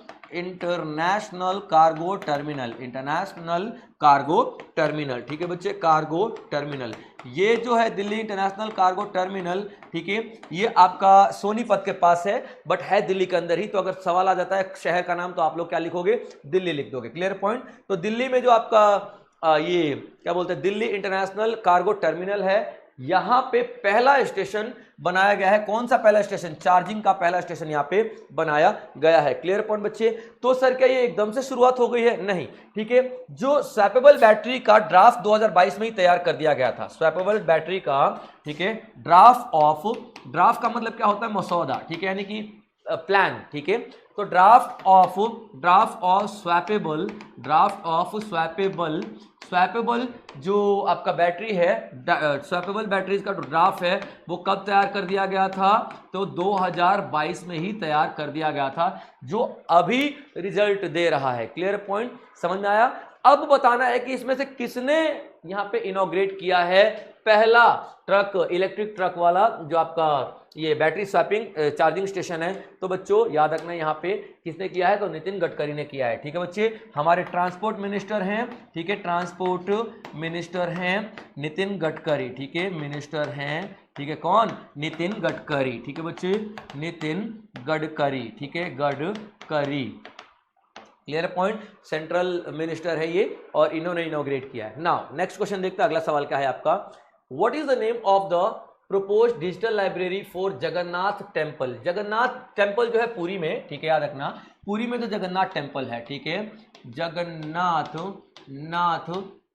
cargo terminal, international cargo terminal, ठीक है बच्चे, कार्गो टर्मिनल, ये जो है दिल्ली इंटरनेशनल कार्गो टर्मिनल, ठीक है, ये आपका सोनीपत के पास है, बट है दिल्ली के अंदर ही। तो अगर सवाल आ जाता है शहर का नाम, तो आप लोग क्या लिखोगे, दिल्ली लिख दोगे। Clear point. तो दिल्ली में जो आपका ये क्या बोलते हैं, दिल्ली इंटरनेशनल कार्गो टर्मिनल है, यहां पे पहला स्टेशन बनाया गया है। कौन सा पहला स्टेशन? चार्जिंग का पहला स्टेशन यहां पे बनाया गया है। क्लियर पॉइंट बच्चे? तो सर क्या ये एकदम से शुरुआत हो गई है? नहीं, ठीक है। जो स्वैपेबल बैटरी का ड्राफ्ट 2022 में ही तैयार कर दिया गया था। स्वैपेबल बैटरी का, ठीक है, ड्राफ्ट का मतलब क्या होता है? मसौदा, ठीक है, यानी कि प्लान, ठीक है। तो ड्राफ्ट ऑफ स्वैपेबल जो आपका बैटरी है, स्वैपेबल बैटरीज का जो ड्राफ्ट है वो कब तैयार कर दिया गया था? तो 2022 में ही तैयार कर दिया गया था, जो अभी रिजल्ट दे रहा है। Clear point? समझ में आया? अब बताना है कि इसमें से किसने यहां पे इनॉग्रेट किया है पहला ट्रक, इलेक्ट्रिक ट्रक वाला जो आपका ये बैटरी स्वैपिंग चार्जिंग स्टेशन है। तो बच्चों याद रखना यहाँ पे किसने किया है? तो नितिन गडकरी ने किया है। ठीक है बच्चे, हमारे ट्रांसपोर्ट मिनिस्टर हैं, ठीक है, ट्रांसपोर्ट मिनिस्टर हैं नितिन गडकरी, ठीक है, मिनिस्टर हैं, ठीक है, कौन? नितिन गडकरी, ठीक है बच्चे, नितिन गडकरी, ठीक है, Gadkari. Clear point? Central minister है ये और इन्होंने इनॉग्रेट किया है। नाउ नेक्स्ट क्वेश्चन देखते हैं, अगला सवाल क्या है आपका? What is the name of the proposed digital library for Jagannath temple? Jagannath temple जो है पुरी में, ठीक है, याद रखना, पुरी में जो जगन्नाथ टेम्पल है, ठीक है, जगन्नाथ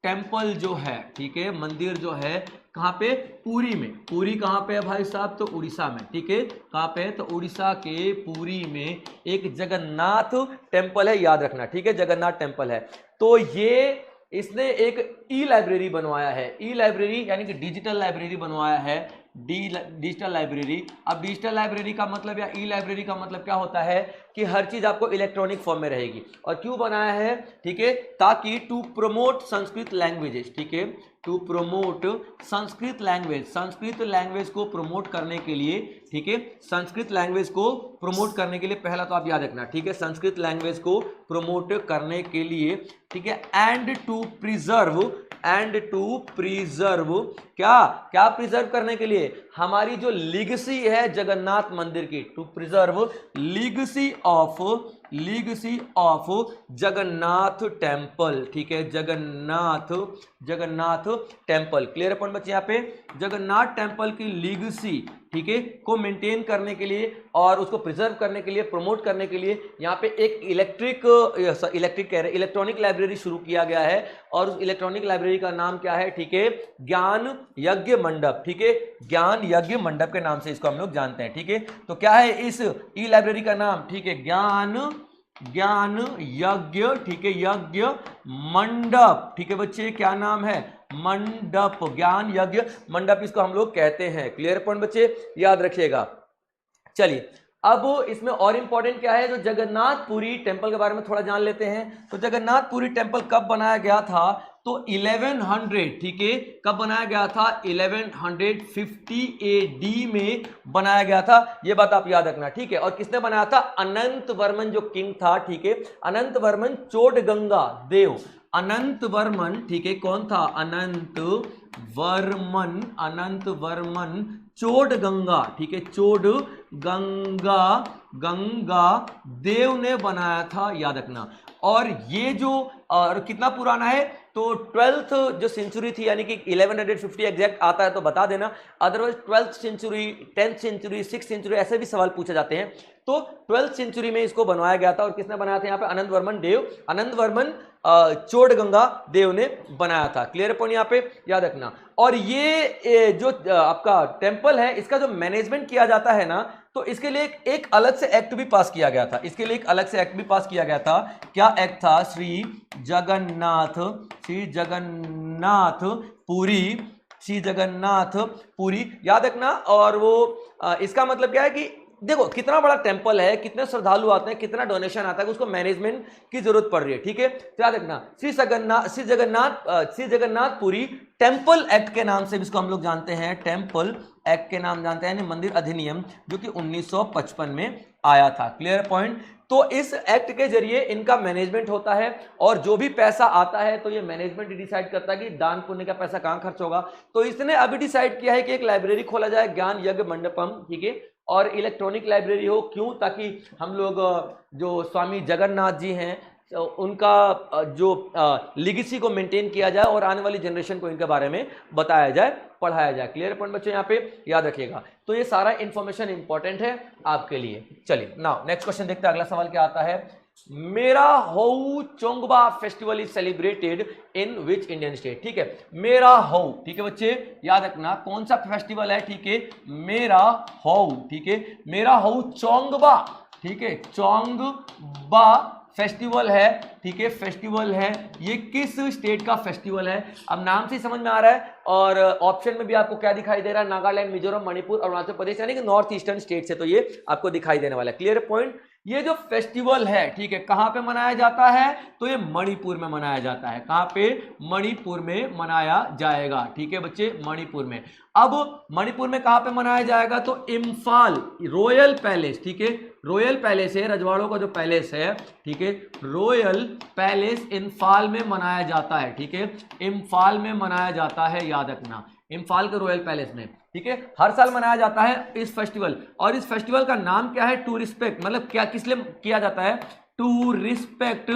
टेम्पल जो है, ठीक है, मंदिर जो है कहाँ पे? पुरी में। पुरी कहाँ पे है भाई साहब? तो उड़ीसा में, ठीक है, कहाँ पे? तो उड़ीसा के पुरी में एक जगन्नाथ टेम्पल है, याद रखना, ठीक है, जगन्नाथ टेम्पल है। तो ये इसने एक ई लाइब्रेरी बनवाया है, ई लाइब्रेरी यानी कि डिजिटल लाइब्रेरी बनवाया है, डिजिटल लाइब्रेरी। अब डिजिटल लाइब्रेरी का मतलब या ई लाइब्रेरी का मतलब क्या होता है? कि हर चीज आपको इलेक्ट्रॉनिक फॉर्म में रहेगी। और क्यों बनाया है? ठीक है, ताकि टू प्रमोट संस्कृत लैंग्वेजेस, ठीक है, टू प्रमोट संस्कृत लैंग्वेज को प्रमोट करने के लिए, ठीक है, संस्कृत लैंग्वेज को प्रमोट करने के लिए, पहला तो आप याद रखना, ठीक है, संस्कृत लैंग्वेज को प्रमोट करने के लिए, ठीक है, एंड टू प्रिजर्व क्या प्रिजर्व करने के लिए? हमारी जो लीगेसी है जगन्नाथ मंदिर की, to preserve legacy of Jagannath temple, ठीक है, जगन्नाथ टेम्पल। क्लियर पॉइंट बच्चे? यहाँ पे जगन्नाथ टेम्पल की लीगेसी, ठीक है, को मेंटेन करने के लिए और उसको प्रिजर्व करने के लिए, प्रमोट करने के लिए यहाँ पे एक इलेक्ट्रॉनिक लाइब्रेरी शुरू किया गया है। और उस इलेक्ट्रॉनिक लाइब्रेरी का नाम क्या है? ठीक है, ज्ञान यज्ञ मंडप, ठीक है, ज्ञान यज्ञ मंडप के नाम से इसको हम लोग जानते हैं। ठीक है, तो क्या है इस ई लाइब्रेरी का नाम? ठीक है, ज्ञान यज्ञ, ठीक है, यज्ञ मंडप, ठीक है बच्चे, क्या नाम है? मंडप, ज्ञान यज्ञ मंडप इसको हम लोग कहते हैं। क्लियर पॉइंट बच्चे? याद रखिएगा। चलिए अब इसमें और इंपॉर्टेंट क्या है, जो जगन्नाथपुरी टेम्पल के बारे में थोड़ा जान लेते हैं। तो जगन्नाथपुरी टेम्पल कब बनाया गया था? तो 1100, ठीक है, कब बनाया गया था? 1150 AD में बनाया गया था, ये बात आप याद रखना, ठीक है। और किसने बनाया था? अनंत वर्मन जो किंग था, ठीक है, अनंत वर्मन चोडगंगा देव, अनंत वर्मन, ठीक है, कौन था? अनंत वर्मन चोडगंगा, ठीक है, गंगा देव ने बनाया था, याद रखना। और ये जो कितना पुराना है? तो 12th जो सेंचुरी थी, यानी कि 1150 एग्जैक्ट आता है तो बता देना, otherwise 12th century, 10th century, 6th century ऐसे भी सवाल पूछे जाते हैं। तो 12th सेंचुरी में इसको बनवाया गया था। और किसने बनाया था यहाँ पे? अनंत वर्मन चोडगंगा देव ने बनाया था। क्लियर पॉइंट यहाँ पे याद रखना। और ये जो आपका टेम्पल है, इसका जो मैनेजमेंट किया जाता है ना, तो इसके लिए एक अलग से एक्ट भी पास किया गया था। इसके लिए एक अलग से एक्ट भी पास किया गया था। क्या एक्ट था? श्री जगन्नाथ पुरी, याद रखना। और वो इसका मतलब क्या है कि देखो कितना बड़ा टेम्पल है, कितने श्रद्धालु आते हैं, कितना डोनेशन आता है, उसको मैनेजमेंट की जरूरत पड़ रही है। ठीक है, तो याद रखना श्री जगन्नाथपुरी टेम्पल एक्ट के नाम से इसको हम लोग जानते हैं, टेम्पल एक्ट के नाम जानते हैं, यानी मंदिर अधिनियम, जो कि 1955 में आया था। Clear point? तो इस एक्ट के जरिए इनका मैनेजमेंट होता है और जो भी पैसा आता है तो ये मैनेजमेंट डिसाइड करता है कि दान पुण्य का पैसा कहां खर्च होगा। तो इसने अभी डिसाइड किया है कि एक लाइब्रेरी खोला जाए, ज्ञान यज्ञ मंडपम, ठीक है, और इलेक्ट्रॉनिक लाइब्रेरी हो। क्यों? ताकि हम लोग जो स्वामी जगन्नाथ जी हैं, उनका जो लिगेसी को मेंटेन किया जाए और आने वाली जनरेशन को इनके बारे में बताया जाए, पढ़ाया जाए। क्लियर पॉइंट बच्चों, यहाँ पे याद रखिएगा। तो ये सारा इंफॉर्मेशन इंपॉर्टेंट है आपके लिए। चलिए नाउ नेक्स्ट क्वेश्चन देखते हैं। अगला सवाल क्या आता है, Mera Hou Chongba festival is celebrated in which Indian state. ठीक है, मेरा होऊ, ठीक है बच्चे याद रखना कौन सा फेस्टिवल है। ठीक है, मेरा होऊ, ठीक है, मेरा होऊ चोंगबा, ठीक है, चोंगबा फेस्टिवल है। ठीक है, फेस्टिवल है, ये किस स्टेट का फेस्टिवल है। अब नाम से ही समझ में आ रहा है, और ऑप्शन में भी आपको क्या दिखाई दे रहा है, नागालैंड, मिजोरम, मणिपुर, अरुणाचल प्रदेश, यानी कि नॉर्थ ईस्टर्न स्टेट से, तो ये आपको दिखाई देने वाला है। Clear point. ये जो फेस्टिवल है, ठीक है, कहां पे मनाया जाता है, तो ये मणिपुर में मनाया जाता है। कहां पे, मणिपुर में मनाया जाएगा। ठीक है बच्चे, मणिपुर में। अब मणिपुर में कहां पे मनाया जाएगा, तो इम्फाल रॉयल पैलेस, ठीक है, रॉयल पैलेस है, रजवाड़ों का जो पैलेस है, ठीक है, रॉयल पैलेस इम्फाल में मनाया जाता है। ठीक है, इम्फाल में मनाया जाता है, याद रखना, इम्फाल के रॉयल पैलेस में। ठीक है, हर साल मनाया जाता है इस फेस्टिवल, और इस फेस्टिवल का नाम क्या है, टू रिस्पेक्ट, मतलब क्या किस लिए किया जाता है, टू रिस्पेक्ट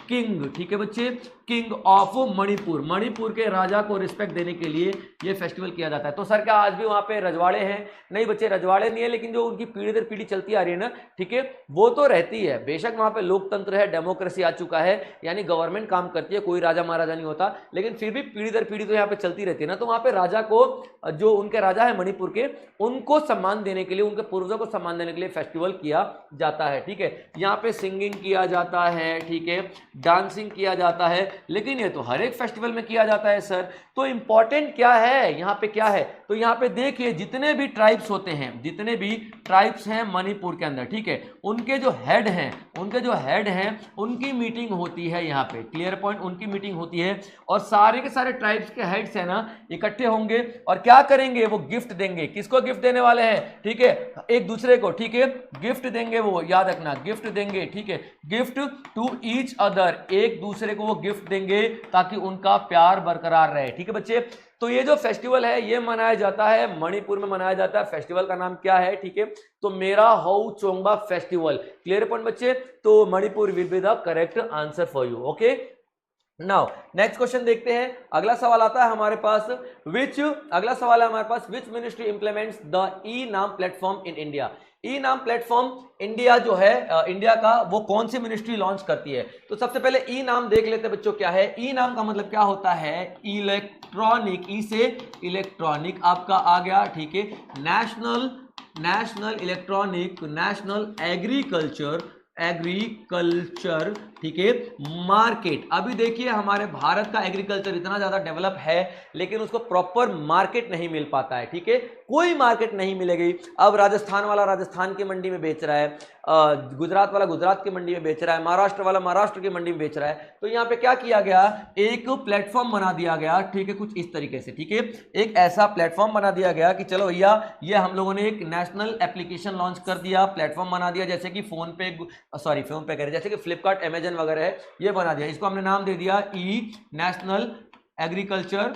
किंग। ठीक है बच्चे, किंग ऑफ मणिपुर, मणिपुर के राजा को रिस्पेक्ट देने के लिए ये फेस्टिवल किया जाता है। तो सर क्या आज भी वहां पे रजवाड़े हैं, नहीं बच्चे रजवाड़े नहीं है, लेकिन जो उनकी पीढ़ी दर पीढ़ी चलती आ रही है ना, ठीक है, वो तो रहती है। बेशक वहां पे लोकतंत्र है, डेमोक्रेसी आ चुका है, यानी गवर्नमेंट काम करती है, कोई राजा महाराजा नहीं होता, लेकिन फिर भी पीढ़ी दर पीढ़ी तो यहाँ पे चलती रहती है ना। तो वहां पे राजा को, जो उनके राजा है मणिपुर के, उनको सम्मान देने के लिए, उनके पूर्वजों को सम्मान देने के लिए फेस्टिवल किया जाता है। ठीक है, यहाँ पे सिंगिंग किया जाता है, ठीक है, डांसिंग किया जाता है, लेकिन ये तो हर एक फेस्टिवल में किया जाता है सर। तो इंपॉर्टेंट क्या है यहाँ पे, क्या है, तो यहाँ पे देखिए जितने भी ट्राइब्स होते हैं, जितने भी ट्राइब्स हैं मणिपुर के अंदर, ठीक है, उनके जो हेड हैं, उनकी मीटिंग होती है यहाँ पे। क्लियर पॉइंट, उनकी मीटिंग होती है, और सारे के सारे ट्राइब्स के हेड्स है ना इकट्ठे होंगे, और क्या करेंगे, वो गिफ्ट देंगे। किसको गिफ्ट देने वाले हैं, ठीक है, एक दूसरे को, ठीक है, गिफ्ट देंगे, वो याद रखना, गिफ्ट देंगे। ठीक है, गिफ्ट टू ईच अदर, एक दूसरे को वो गिफ्ट देंगे ताकि उनका प्यार बरकरार रहे। ठीक है बच्चे, तो ये जो फेस्टिवल है ये मनाया जाता है मणिपुर में मनाया जाता है। फेस्टिवल का नाम क्या है, ठीक है, तो मेरा Hou Chongba festival. Clear point बच्चे, तो Manipur will be the correct answer for you. Okay, now next question देखते हैं। अगला सवाल आता है हमारे पास, विच मिनिस्ट्री इंप्लीमेंट्स द ई नाम प्लेटफॉर्म इन इंडिया। ई नाम प्लेटफॉर्म इंडिया जो है, इंडिया का, वो कौन सी मिनिस्ट्री लॉन्च करती है। तो सबसे पहले ई नाम देख लेते हैं बच्चों, क्या है ई नाम का मतलब, क्या होता है, इलेक्ट्रॉनिक, ई से इलेक्ट्रॉनिक आपका आ गया, ठीक है, नेशनल इलेक्ट्रॉनिक, नेशनल एग्रीकल्चर, ठीक है, मार्केट। अभी देखिए हमारे भारत का एग्रीकल्चर इतना ज्यादा डेवलप है, लेकिन उसको प्रॉपर मार्केट नहीं मिल पाता है। ठीक है, कोई मार्केट नहीं मिलेगी। अब राजस्थान वाला राजस्थान की मंडी में बेच रहा है, गुजरात वाला गुजरात की मंडी में बेच रहा है, महाराष्ट्र वाला महाराष्ट्र की मंडी में बेच रहा है। तो यहाँ पे क्या किया गया, एक प्लेटफॉर्म बना दिया गया, ठीक है, कुछ इस तरीके से, ठीक है, एक ऐसा प्लेटफॉर्म बना दिया गया कि चलो भैया, ये हम लोगों ने एक नेशनल एप्लीकेशन लॉन्च कर दिया, प्लेटफॉर्म बना दिया, जैसे कि फोन पे कह रहे, जैसे कि फ्लिपकार्ट, अमेजन वगैरह है, ये बना दिया। इसको हमने नाम दे दिया ई नेशनल एग्रीकल्चर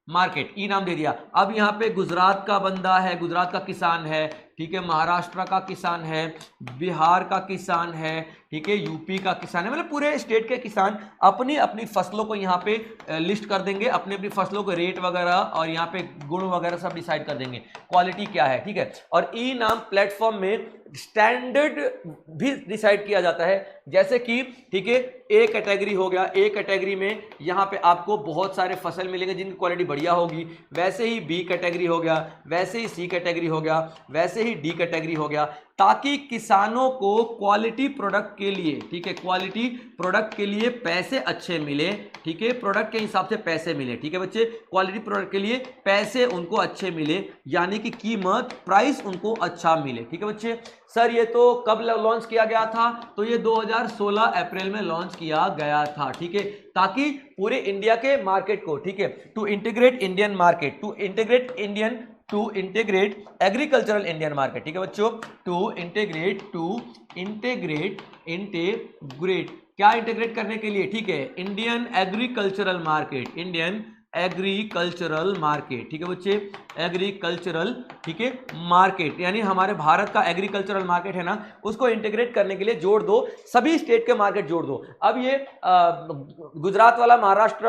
मार्केट, ई नाम दे दिया। अब यहाँ पे गुजरात का बंदा है, गुजरात का किसान है, ठीक है, महाराष्ट्र का किसान है, बिहार का किसान है, ठीक है, यूपी का किसान है, मतलब पूरे स्टेट के किसान अपनी अपनी फसलों को यहाँ पे लिस्ट कर देंगे, अपनी अपनी फसलों के रेट वगैरह और यहाँ पे गुण वगैरह सब डिसाइड कर देंगे, क्वालिटी क्या है, ठीक है। और ई नाम प्लेटफॉर्म में स्टैंडर्ड भी डिसाइड किया जाता है, जैसे कि, ठीक है, ए कैटेगरी हो गया, ए कैटेगरी में यहाँ पे आपको बहुत सारे फसल मिलेंगे जिनकी क्वालिटी बढ़िया होगी, वैसे ही बी कैटेगरी हो गया, वैसे ही सी कैटेगरी हो गया, वैसे ही डी कैटेगरी हो गया, ताकि किसानों को क्वालिटी प्रोडक्ट के लिए, ठीक है, क्वालिटी प्रोडक्ट के लिए पैसे अच्छे मिले, ठीक है, प्रोडक्ट के हिसाब से पैसे मिले, ठीक है बच्चे, क्वालिटी प्रोडक्ट के लिए पैसे उनको अच्छे मिले, यानी कि कीमत, प्राइस उनको अच्छा मिले, ठीक है बच्चे। सर ये तो कब लॉन्च किया गया था, तो ये 2016 अप्रैल में लॉन्च किया गया था, ठीक है, ताकि पूरे इंडिया के मार्केट को, ठीक है, to integrate Indian market, to integrate agricultural Indian market, ठीक है बच्चों, टू इंटीग्रेट क्या इंटीग्रेट करने के लिए, ठीक है, Indian agricultural market, Indian agricultural market, ठीक है बच्चे, एग्रीकल्चरल, ठीक है, मार्केट, यानी हमारे भारत का एग्रीकल्चरल मार्केट है ना, उसको इंटीग्रेट करने के लिए जोड़ दो, सभी स्टेट के मार्केट जोड़ दो। अब ये गुजरात वाला महाराष्ट्र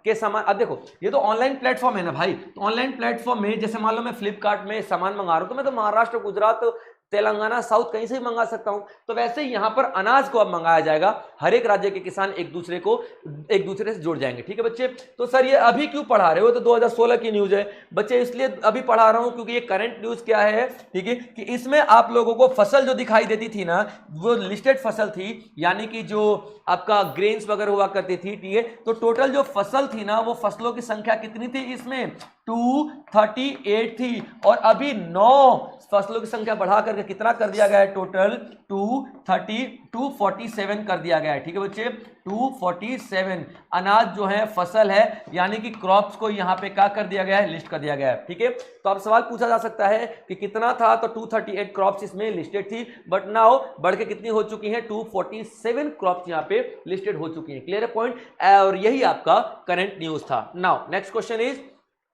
के सामान, अब देखो ये तो ऑनलाइन प्लेटफॉर्म है ना भाई, तो ऑनलाइन प्लेटफॉर्म में जैसे मान लो मैं फ्लिपकार्ट में सामान मंगा रहा हूं, तो मैं तो महाराष्ट्र, गुजरात, तेलंगाना, साउथ कहीं से भी मंगा सकता हूं। तो वैसे ही यहां पर अनाज को अब मंगाया जाएगा, हर एक राज्य के किसान एक दूसरे से जुड़ जाएंगे, ठीक है बच्चे। तो सर ये अभी क्यों पढ़ा रहे हो, तो 2016 की न्यूज है बच्चे, इसलिए अभी पढ़ा रहा हूं क्योंकि ये करंट न्यूज क्या है, ठीक है, कि इसमें आप लोगों को फसल जो दिखाई देती थी ना, वो लिस्टेड फसल थी, यानी कि जो आपका ग्रेन्स वगैरह हुआ करती थी, ठीक है। तो टोटल जो फसल थी ना, वो फसलों की संख्या कितनी थी इसमें, 238 थी, और अभी 9 फसलों की संख्या बढ़ा करके कितना कर दिया गया है, टोटल 247 कर दिया गया है, ठीक है बच्चे, 247 अनाज जो है, फसल है, यानी कि क्रॉप्स को यहां पे क्या कर दिया गया है, लिस्ट कर दिया गया है, ठीक है। तो अब सवाल पूछा जा सकता है कि कितना था, तो 238 क्रॉप्स इसमें लिस्टेड थी, बट नाउ बढ़ के कितनी हो चुकी है, 247 क्रॉप्स यहां पे लिस्टेड हो चुकी है। क्लियर है पॉइंट, और यही आपका करंट न्यूज था। Now next question is,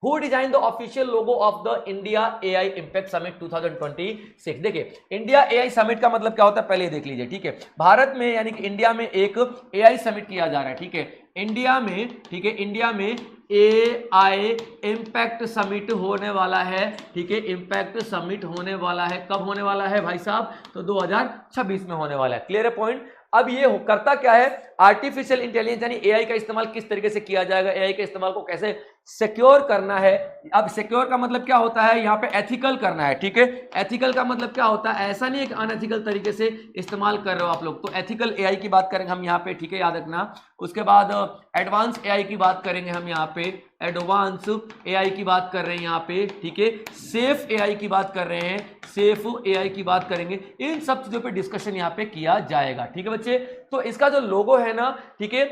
Who designed the official logo of the India AI Impact Summit 2026? देखिए इंडिया AI समिट का मतलब क्या होता है, पहले देख लीजिए, ठीक है। भारत में यानी कि इंडिया में एक AI समिट किया जा रहा है, ठीक है, इंडिया में, ठीक है, इंडिया में AI इम्पैक्ट समिट होने वाला है, ठीक है, इम्पैक्ट समिट होने वाला है, कब होने वाला है भाई साहब, तो 2026 में होने वाला है। क्लियर है पॉइंट। अब ये करता क्या है, आर्टिफिशियल इंटेलिजेंस यानी एआई का इस्तेमाल किस तरीके से किया जाएगा, एआई के इस्तेमाल को कैसे सिक्योर करना है। अब सिक्योर का मतलब क्या होता है, यहाँ पे एथिकल करना है, ठीक है। एथिकल का मतलब क्या होता है, ऐसा नहीं है कि अनएथिकल तरीके से इस्तेमाल कर रहे हो आप लोग, तो एथिकल एआई की बात करेंगे हम यहाँ पे, ठीक है, याद रखना। उसके बाद एडवांस एआई की बात करेंगे हम यहाँ पे, एडवांस एआई की बात कर रहे हैं यहाँ पे, ठीक है। सेफ एआई की बात कर रहे हैं, सेफ एआई की बात करेंगे। इन सब चीजों पे डिस्कशन यहाँ पे किया जाएगा, ठीक है बच्चे। तो इसका जो लोगो है ना, ठीक है,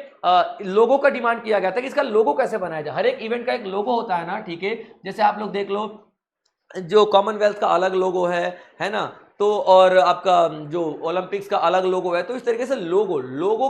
लोगो का डिमांड किया गया था कि इसका लोगो कैसे बनाया जाए। हर एक इवेंट का एक लोगो होता है ना, ठीक है। जैसे आप लोग देख लो, जो कॉमनवेल्थ का अलग लोगो है ना, तो और आपका जो ओलंपिक्स का अलग लोगो है, तो इस तरीके से लोगो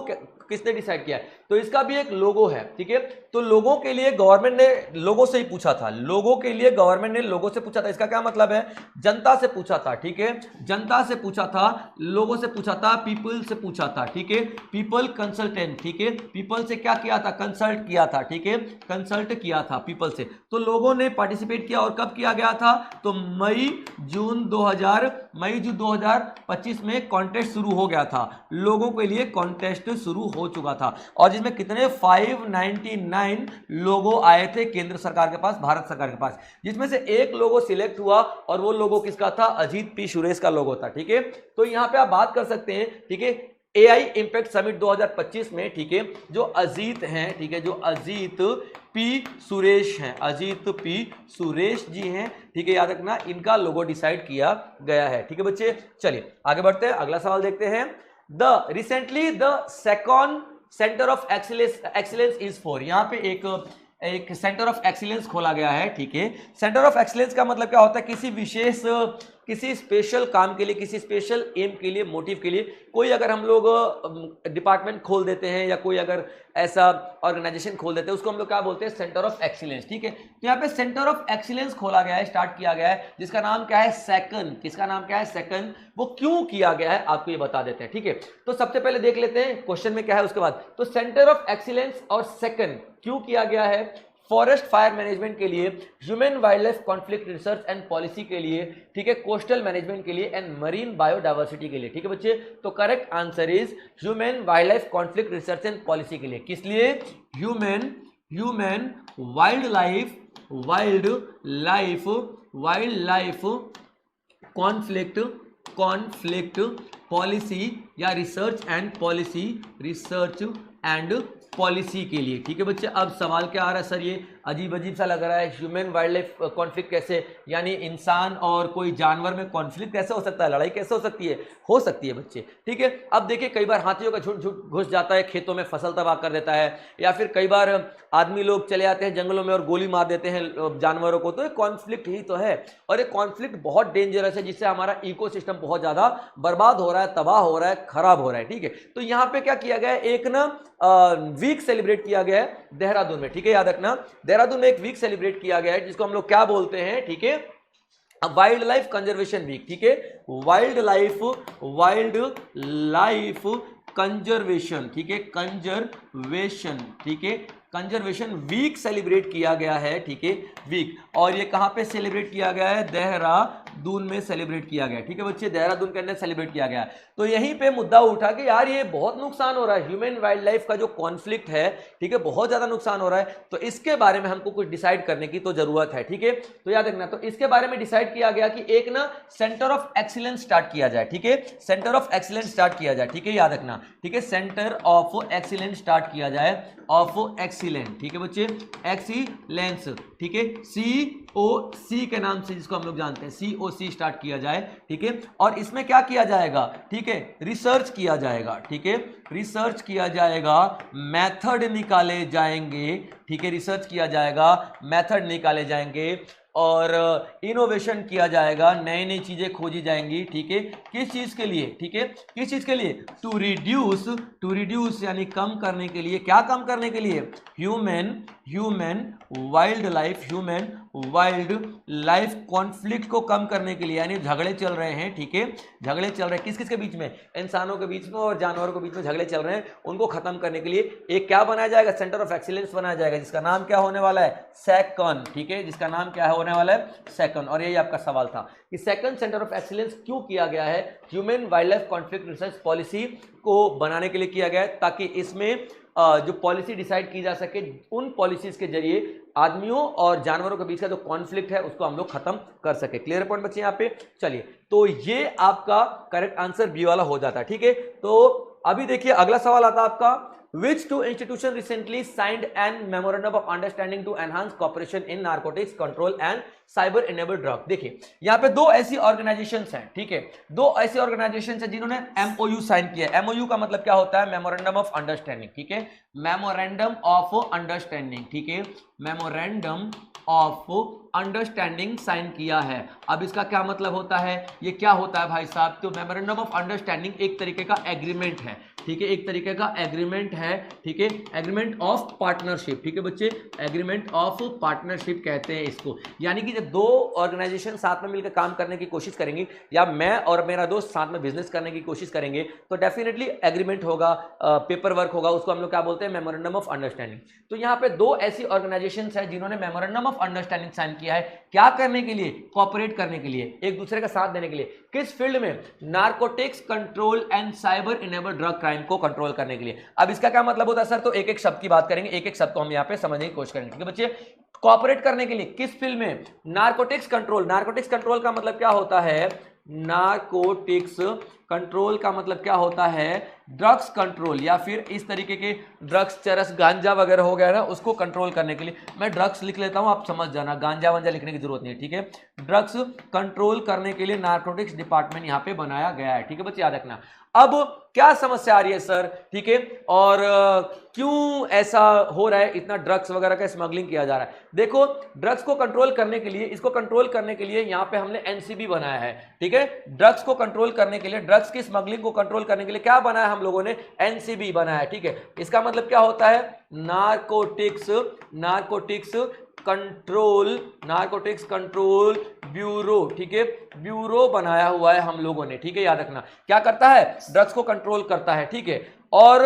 किसने डिसाइड किया है, तो इसका भी एक लोगो है, ठीक है। तो लोगों के लिए गवर्नमेंट ने लोगो से ही पूछा था, लोगों के लिए गवर्नमेंट ने लोगो से पूछा था। इसका क्या मतलब है, जनता से पूछा था, ठीक है, जनता से पूछा था, लोगों से पूछा था, पीपल से पूछा था, ठीक है, पीपल कंसल्टेंट, ठीक है, पीपल से क्या किया था, कंसल्ट किया था, ठीक है, कंसल्ट किया था पीपल से। तो लोगों ने पार्टिसिपेट किया, और कब किया गया था, तो मई जून 2025 में कॉन्टेस्ट शुरू हो गया था, लोगों के लिए कॉन्टेस्ट शुरू हो चुका था, और जिसमें कितने 599 लोगो आए थे केंद्र सरकार के पास, भारत सरकार के पास, जिसमें से एक लोगो सिलेक्ट हुआ, और वो लोगो किसका था, अजीत पी सुरेश का लोगो था, ठीक है। तो यहां पे आप बात कर सकते हैं, ठीक है, एआई इंपैक्ट समिट 2025 में, ठीक है, जो अजीत हैं, ठीक है, जो अजीत पी सुरेश हैं, अजीत पी सुरेश जी हैं, ठीक है, याद रखना, इनका लोगो डिसाइड किया गया है, ठीक है बच्चे। चलिए आगे बढ़ते हैं, अगला सवाल देखते हैं। Recently the second centre of excellence is for, यहां पे एक सेंटर ऑफ एक्सीलेंस खोला गया है, ठीक है। सेंटर ऑफ एक्सीलेंस का मतलब क्या होता है, किसी विशेष, किसी स्पेशल काम के लिए, किसी स्पेशल एम के लिए, मोटिव के लिए, कोई अगर हम लोग डिपार्टमेंट खोल देते हैं, या कोई अगर ऐसा ऑर्गेनाइजेशन खोल देते हैं, उसको हम लोग क्या बोलते हैं, सेंटर ऑफ एक्सीलेंस, ठीक है। तो यहाँ पे सेंटर ऑफ एक्सीलेंस खोला गया है, स्टार्ट किया गया है, जिसका नाम क्या है, सेकंड, किसका नाम क्या है, सेकंड। वो क्यों किया गया है आपको ये बता देते हैं, ठीक है। तो सबसे पहले देख लेते हैं क्वेश्चन में क्या है, उसके बाद। तो सेंटर ऑफ एक्सीलेंस और सेकंड क्यों किया गया है, फॉरेस्ट फायर मैनेजमेंट के लिए, human wild life conflict research and policy के लिए, ठीक है, कोस्टल मैनेजमेंट के लिए, एंड मरीन बायोडायवर्सिटी के लिए, ठीक है बच्चे। तो correct answer is human wild life conflict research and policy के लिए। किस लिए, human wild life conflict policy, या रिसर्च एंड पॉलिसी के लिए, ठीक है बच्चे। अब सवाल क्या आ रहा है, सर ये अजीब अजीब सा लग रहा है, ह्यूमन वाइल्ड लाइफ कॉन्फ्लिक्ट कैसे, यानी इंसान और कोई जानवर में कॉन्फ्लिक्ट कैसे हो सकता है, लड़ाई कैसे हो सकती है बच्चे, ठीक है। अब देखिए कई बार हाथियों का झुंड घुस जाता है खेतों में, फसल तबाह कर देता है, या फिर कई बार आदमी लोग चले आते हैं जंगलों में और गोली मार देते हैं जानवरों को, तो ये कॉन्फ्लिक्ट ही तो है। और ये कॉन्फ्लिक्ट बहुत डेंजरस है, जिससे हमारा इकोसिस्टम बहुत ज्यादा बर्बाद हो रहा है, तबाह हो रहा है, खराब हो रहा है, ठीक है। तो यहाँ पे क्या किया गया है, एक ना वीक सेलिब्रेट किया गया है देहरादून में, ठीक है, याद रखना देहरादून में एक वीक सेलिब्रेट किया गया है जिसको हम लोग क्या बोलते हैं, ठीक है, वाइल्ड लाइफ कंजर्वेशन वीक, ठीक है, वाइल्ड लाइफ कंजर्वेशन, ठीक है, कंजर्वेशन, ठीक है, कंजर्वेशन वीक सेलिब्रेट किया गया है, ठीक है, वीक। और ये कहां पे सेलिब्रेट किया गया है, देहरादून में सेलिब्रेट किया गया है, ठीक है बच्चे, देहरादून के अंदर सेलिब्रेट किया गया है। तो यहीं पे मुद्दा उठा कि यार ये बहुत नुकसान हो रहा है, ह्यूमन वाइल्ड लाइफ का जो कॉन्फ्लिक्ट है, ठीक है, बहुत ज्यादा नुकसान हो रहा है, तो इसके बारे में हमको कुछ डिसाइड करने की तो जरूरत है, ठीक है। तो याद रखना, तो इसके बारे में डिसाइड किया गया कि एक ना सेंटर ऑफ एक्सीलेंस स्टार्ट किया जाए, ठीक है, सेंटर ऑफ एक्सीलेंस स्टार्ट किया जाए, ठीक है, याद रखना, ठीक है, सेंटर ऑफ एक्सीलेंस स्टार्ट किया जाए, ऑफ एक्सीलेंस, ठीक है बच्चे, एक्सीलेंस, ठीक है, COC के नाम से जिसको हम लोग जानते हैं, COC स्टार्ट किया जाए, ठीक है। और इसमें क्या किया जाएगा, ठीक है, रिसर्च किया जाएगा, ठीक है, रिसर्च किया जाएगा, मेथड निकाले जाएंगे, ठीक है, रिसर्च किया जाएगा, मेथड निकाले जाएंगे और इनोवेशन किया जाएगा, नई नई चीजें खोजी जाएंगी, ठीक है, किस चीज के लिए, ठीक है, किस चीज के लिए, टू रिड्यूस यानी कम करने के लिए, क्या कम करने के लिए, ह्यूमन वाइल्ड लाइफ कॉन्फ्लिक्ट को कम करने के लिए, यानी झगड़े चल रहे हैं, ठीक है, झगड़े चल रहे हैं किस किस के बीच में, इंसानों के बीच में और जानवरों के बीच में झगड़े चल रहे हैं, उनको खत्म करने के लिए एक क्या बनाया जाएगा, सेंटर ऑफ एक्सीलेंस बनाया जाएगा, जिसका नाम क्या होने वाला है, सेकन, ठीक है, जिसका नाम क्या होने वाला है, सेकन। और यही आपका सवाल था कि सेकंड सेंटर ऑफ एक्सीलेंस क्यों किया गया है, human wild life conflict research policy को बनाने के लिए किया गया है, ताकि इसमें जो पॉलिसी डिसाइड की जा सके, उन पॉलिसीज के जरिए आदमियों और जानवरों के बीच का जो कॉन्फ्लिक्ट है उसको हम लोग खत्म कर सके। क्लियर पॉइंट बच्चे यहाँ पे, चलिए, तो ये आपका करेक्ट आंसर बी वाला हो जाता है, ठीक है। तो अभी देखिए अगला सवाल आता है आपका, which two institutions recently signed an memorandum of understanding to enhance cooperation in narcotics control and cyber enabled drug। देखिए यहाँ पे दो ऐसी ऑर्गेनाइजेशंस हैं, ठीक है, दो ऐसी ऑर्गेनाइजेशंस हैं जिन्होंने MOU साइन किया है। MOU का मतलब क्या होता है, मेमोरेंडम ऑफ अंडरस्टैंडिंग, ठीक है, मेमोरेंडम ऑफ अंडरस्टैंडिंग, ठीक है, मेमोरेंडम ऑफ अंडरस्टैंडिंग साइन किया है। अब इसका क्या मतलब होता है, ये क्या होता है भाई साहब, तो मेमोरेंडम ऑफ अंडरस्टैंडिंग एक तरीके का एग्रीमेंट है, ठीक है, एक तरीके का एग्रीमेंट है, ठीक है, एग्रीमेंट ऑफ पार्टनरशिप, ठीक है बच्चे, एग्रीमेंट ऑफ पार्टनरशिप कहते हैं इसको। यानी कि जब दो ऑर्गेनाइजेशन साथ में मिलकर काम करने की कोशिश करेंगी, या मैं और मेरा दोस्त साथ में बिजनेस करने की कोशिश करेंगे, तो डेफिनेटली एग्रीमेंट होगा, पेपर वर्क होगा, उसको हम लोग क्या बोलते हैं, मेमोरेंडम ऑफ अंडरस्टैंडिंग। तो यहाँ पे दो ऐसी ऑर्गेनाइजेशन है जिन्होंने मेमोरेंडम ऑफ अंडरस्टैंडिंग साइन किया है, क्या करने के लिए, कोऑपरेट करने के लिए, एक दूसरे का साथ देने के लिए, किस फील्ड में, narcotics control and cyber enabled drug crime को कंट्रोल करने के लिए। अब इसका क्या मतलब होता है सर, तो एक एक शब्द की बात करेंगे, एक एक शब्द को हम यहाँ पे समझने की कोशिश करेंगे, ठीक है बच्चे। कोऑपरेट करने के लिए किस फील्ड में, नार्कोटिक्स कंट्रोल, नार्कोटिक्स कंट्रोल का मतलब क्या होता है, नार्कोटिक्स कंट्रोल का मतलब क्या होता है, ड्रग्स कंट्रोल, या फिर इस तरीके के ड्रग्स, चरस, गांजा वगैरह हो गया ना, उसको कंट्रोल करने के लिए, मैं ड्रग्स लिख लेता हूं, आप समझ जाना, गांजा वांजा लिखने की जरूरत नहीं है, ठीक है, ड्रग्स कंट्रोल करने के लिए नार्कोटिक्स डिपार्टमेंट यहां पे बनाया गया है, ठीक है बच्चे, याद रखना। अब क्या समस्या आ रही है सर, ठीक है, और क्यों ऐसा हो रहा है, इतना ड्रग्स वगैरह का स्मगलिंग किया जा रहा है। देखो, ड्रग्स को कंट्रोल करने के लिए, इसको कंट्रोल करने के लिए यहाँ पे हमने NCB बनाया है, ठीक है, ड्रग्स को कंट्रोल करने के लिए, ड्रग्स की स्मगलिंग को कंट्रोल करने के लिए क्या बनाया हम लोगों ने, NCB बनाया है, ठीक है। इसका मतलब क्या होता है, नार्कोटिक्स कंट्रोल ब्यूरो, ठीक है, ब्यूरो बनाया हुआ है हम लोगों ने, ठीक है, याद रखना, क्या करता है, ड्रग्स को कंट्रोल करता है, ठीक है, और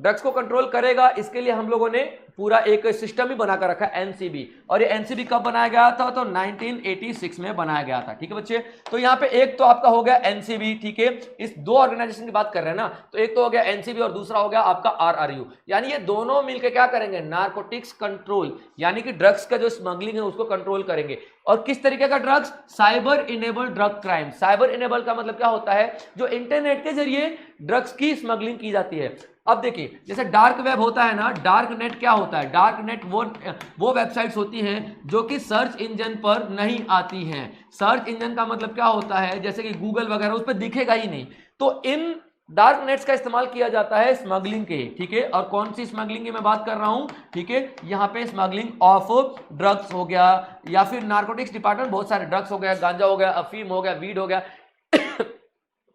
ड्रग्स को कंट्रोल करेगा, इसके लिए हम लोगों ने पूरा एक सिस्टम ही बनाकर रखा है, NCB। और ये NCB कब बनाया गया था, तो 1986 में बनाया गया था, ठीक है बच्चे। तो यहाँ पे एक तो आपका हो गया NCB, ठीक है, इस दो ऑर्गेनाइजेशन की बात कर रहे हैं ना, तो एक तो हो गया NCB और दूसरा हो गया आपका RRU, यानी ये दोनों मिलकर क्या करेंगे, नार्कोटिक्स कंट्रोल, यानी कि ड्रग्स का जो स्मगलिंग है उसको कंट्रोल करेंगे। और किस तरीके का drugs, cyber enabled drug crime. Cyber enable का मतलब क्या होता है, जो इंटरनेट के जरिए ड्रग्स की स्मगलिंग की जाती है। अब देखिए, जैसे डार्क वेब होता है ना, डार्क नेट क्या होता है, डार्क नेट वो वेबसाइट्स होती हैं जो कि सर्च इंजन पर नहीं आती हैं। सर्च इंजन का मतलब क्या होता है, जैसे कि गूगल वगैरह, उस पर दिखेगा ही नहीं। तो इन डार्क नेट्स का इस्तेमाल किया जाता है स्मगलिंग के, ठीक है। और कौन सी स्मगलिंग की मैं बात कर रहा हूं, ठीक है, यहाँ पे स्मगलिंग ऑफ ड्रग्स हो गया, या फिर नार्कोटिक्स डिपार्टमेंट बहुत सारे ड्रग्स हो गया, गांजा हो गया, अफीम हो गया, वीड हो गया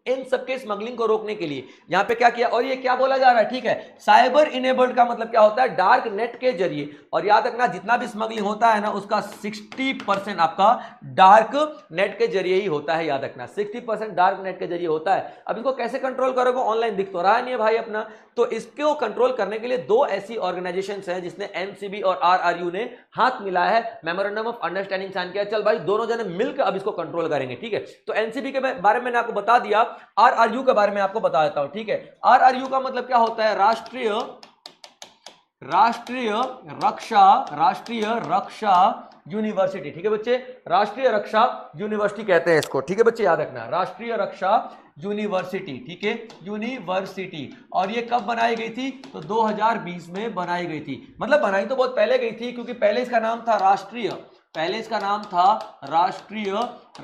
इन सबके स्मगलिंग को रोकने के लिए यहां पे क्या किया, और ये क्या बोला जा रहा है, ठीक है, साइबर इनेबल्ड का मतलब क्या होता है, डार्क नेट के जरिए, और याद रखना जितना भी स्मगलिंग होता है ना उसका 60% आपका डार्क नेट के जरिए ही होता है, याद रखना 60% डार्क नेट के जरिए होता है। अब इसको कैसे कंट्रोल करोगे, ऑनलाइन दिख तो रहा नहीं है भाई अपना, तो इसको कंट्रोल करने के लिए दो ऐसी ऑर्गेनाइजेशंस हैं जिसने एनसीबी और आरआरयू ने हाथ मिलाया है, मेमोरेंडम ऑफ अंडरस्टैंडिंग साइन किया, चल भाई दोनों जने मिलकर अब इसको कंट्रोल करेंगे, ठीक है। तो एनसीबी के बारे में मैंने आपको बता दिया, आरआरयू के बारे में आपको बता देता हूं, ठीक है। आरआरयू का मतलब क्या होता है, राष्ट्रीय रक्षा यूनिवर्सिटी, ठीक है बच्चे, राष्ट्रीय रक्षा यूनिवर्सिटी कहते हैं इसको, ठीक है बच्चे, याद रखना राष्ट्रीय रक्षा यूनिवर्सिटी, ठीक है, यूनिवर्सिटी। और ये कब बनाई गई थी, तो 2020 में बनाई गई थी, मतलब बनाई तो बहुत पहले गई थी, क्योंकि पहले इसका नाम था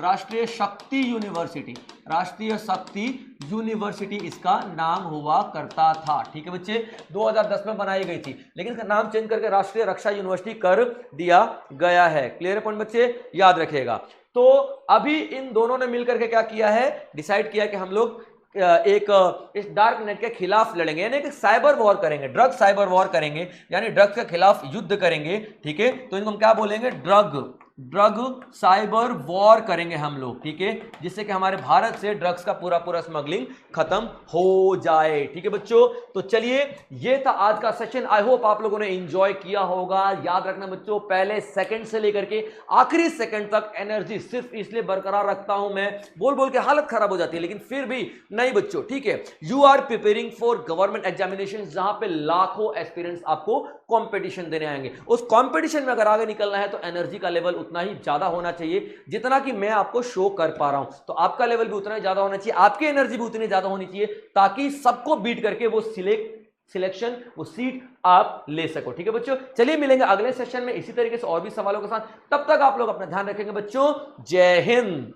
राष्ट्रीय शक्ति यूनिवर्सिटी, राष्ट्रीय शक्ति यूनिवर्सिटी इसका नाम हुआ करता था, ठीक है बच्चे, 2010 में बनाई गई थी, लेकिन इसका नाम चेंज करके राष्ट्रीय रक्षा यूनिवर्सिटी कर दिया गया है। क्लियर है पॉइंट बच्चे, याद रखिएगा। तो अभी इन दोनों ने मिलकर के क्या किया है, डिसाइड किया कि हम लोग इस डार्क नेट के खिलाफ लड़ेंगे, यानी कि साइबर वॉर करेंगे, ड्रग साइबर वॉर करेंगे, यानी ड्रग्स के खिलाफ युद्ध करेंगे, ठीक है। तो इनको हम क्या बोलेंगे, ड्रग साइबर वॉर करेंगे हम लोग, ठीक है, जिससे कि हमारे भारत से ड्रग्स का पूरा स्मगलिंग खत्म हो जाए, ठीक है बच्चों। तो चलिए ये था आज का सेशन, आई होप आप लोगों ने एंजॉय किया होगा। याद रखना बच्चों, पहले सेकंड से लेकर के आखिरी सेकंड तक एनर्जी सिर्फ इसलिए बरकरार रखता हूं, मैं बोल के हालत खराब हो जाती है, लेकिन फिर भी नहीं बच्चों, ठीक है। You are preparing for government examination, जहां पे लाखों एस्पिरेंट्स आपको कंपटीशन देने आएंगे, उस कंपटीशन में अगर आगे निकलना है तो एनर्जी का लेवल उतना ही ज्यादा होना चाहिए जितना कि मैं आपको शो कर पा रहा हूं, तो आपका लेवल भी उतना ही ज्यादा होना चाहिए, आपकी एनर्जी भी उतनी ज्यादा होनी चाहिए, ताकि सबको बीट करके वो सिलेक्शन, वो सीट आप ले सको, ठीक है बच्चों। चलिए मिलेंगे अगले सेशन में इसी तरीके से और भी सवालों के साथ, तब तक आप लोग अपना ध्यान रखेंगे बच्चों। जय हिंद।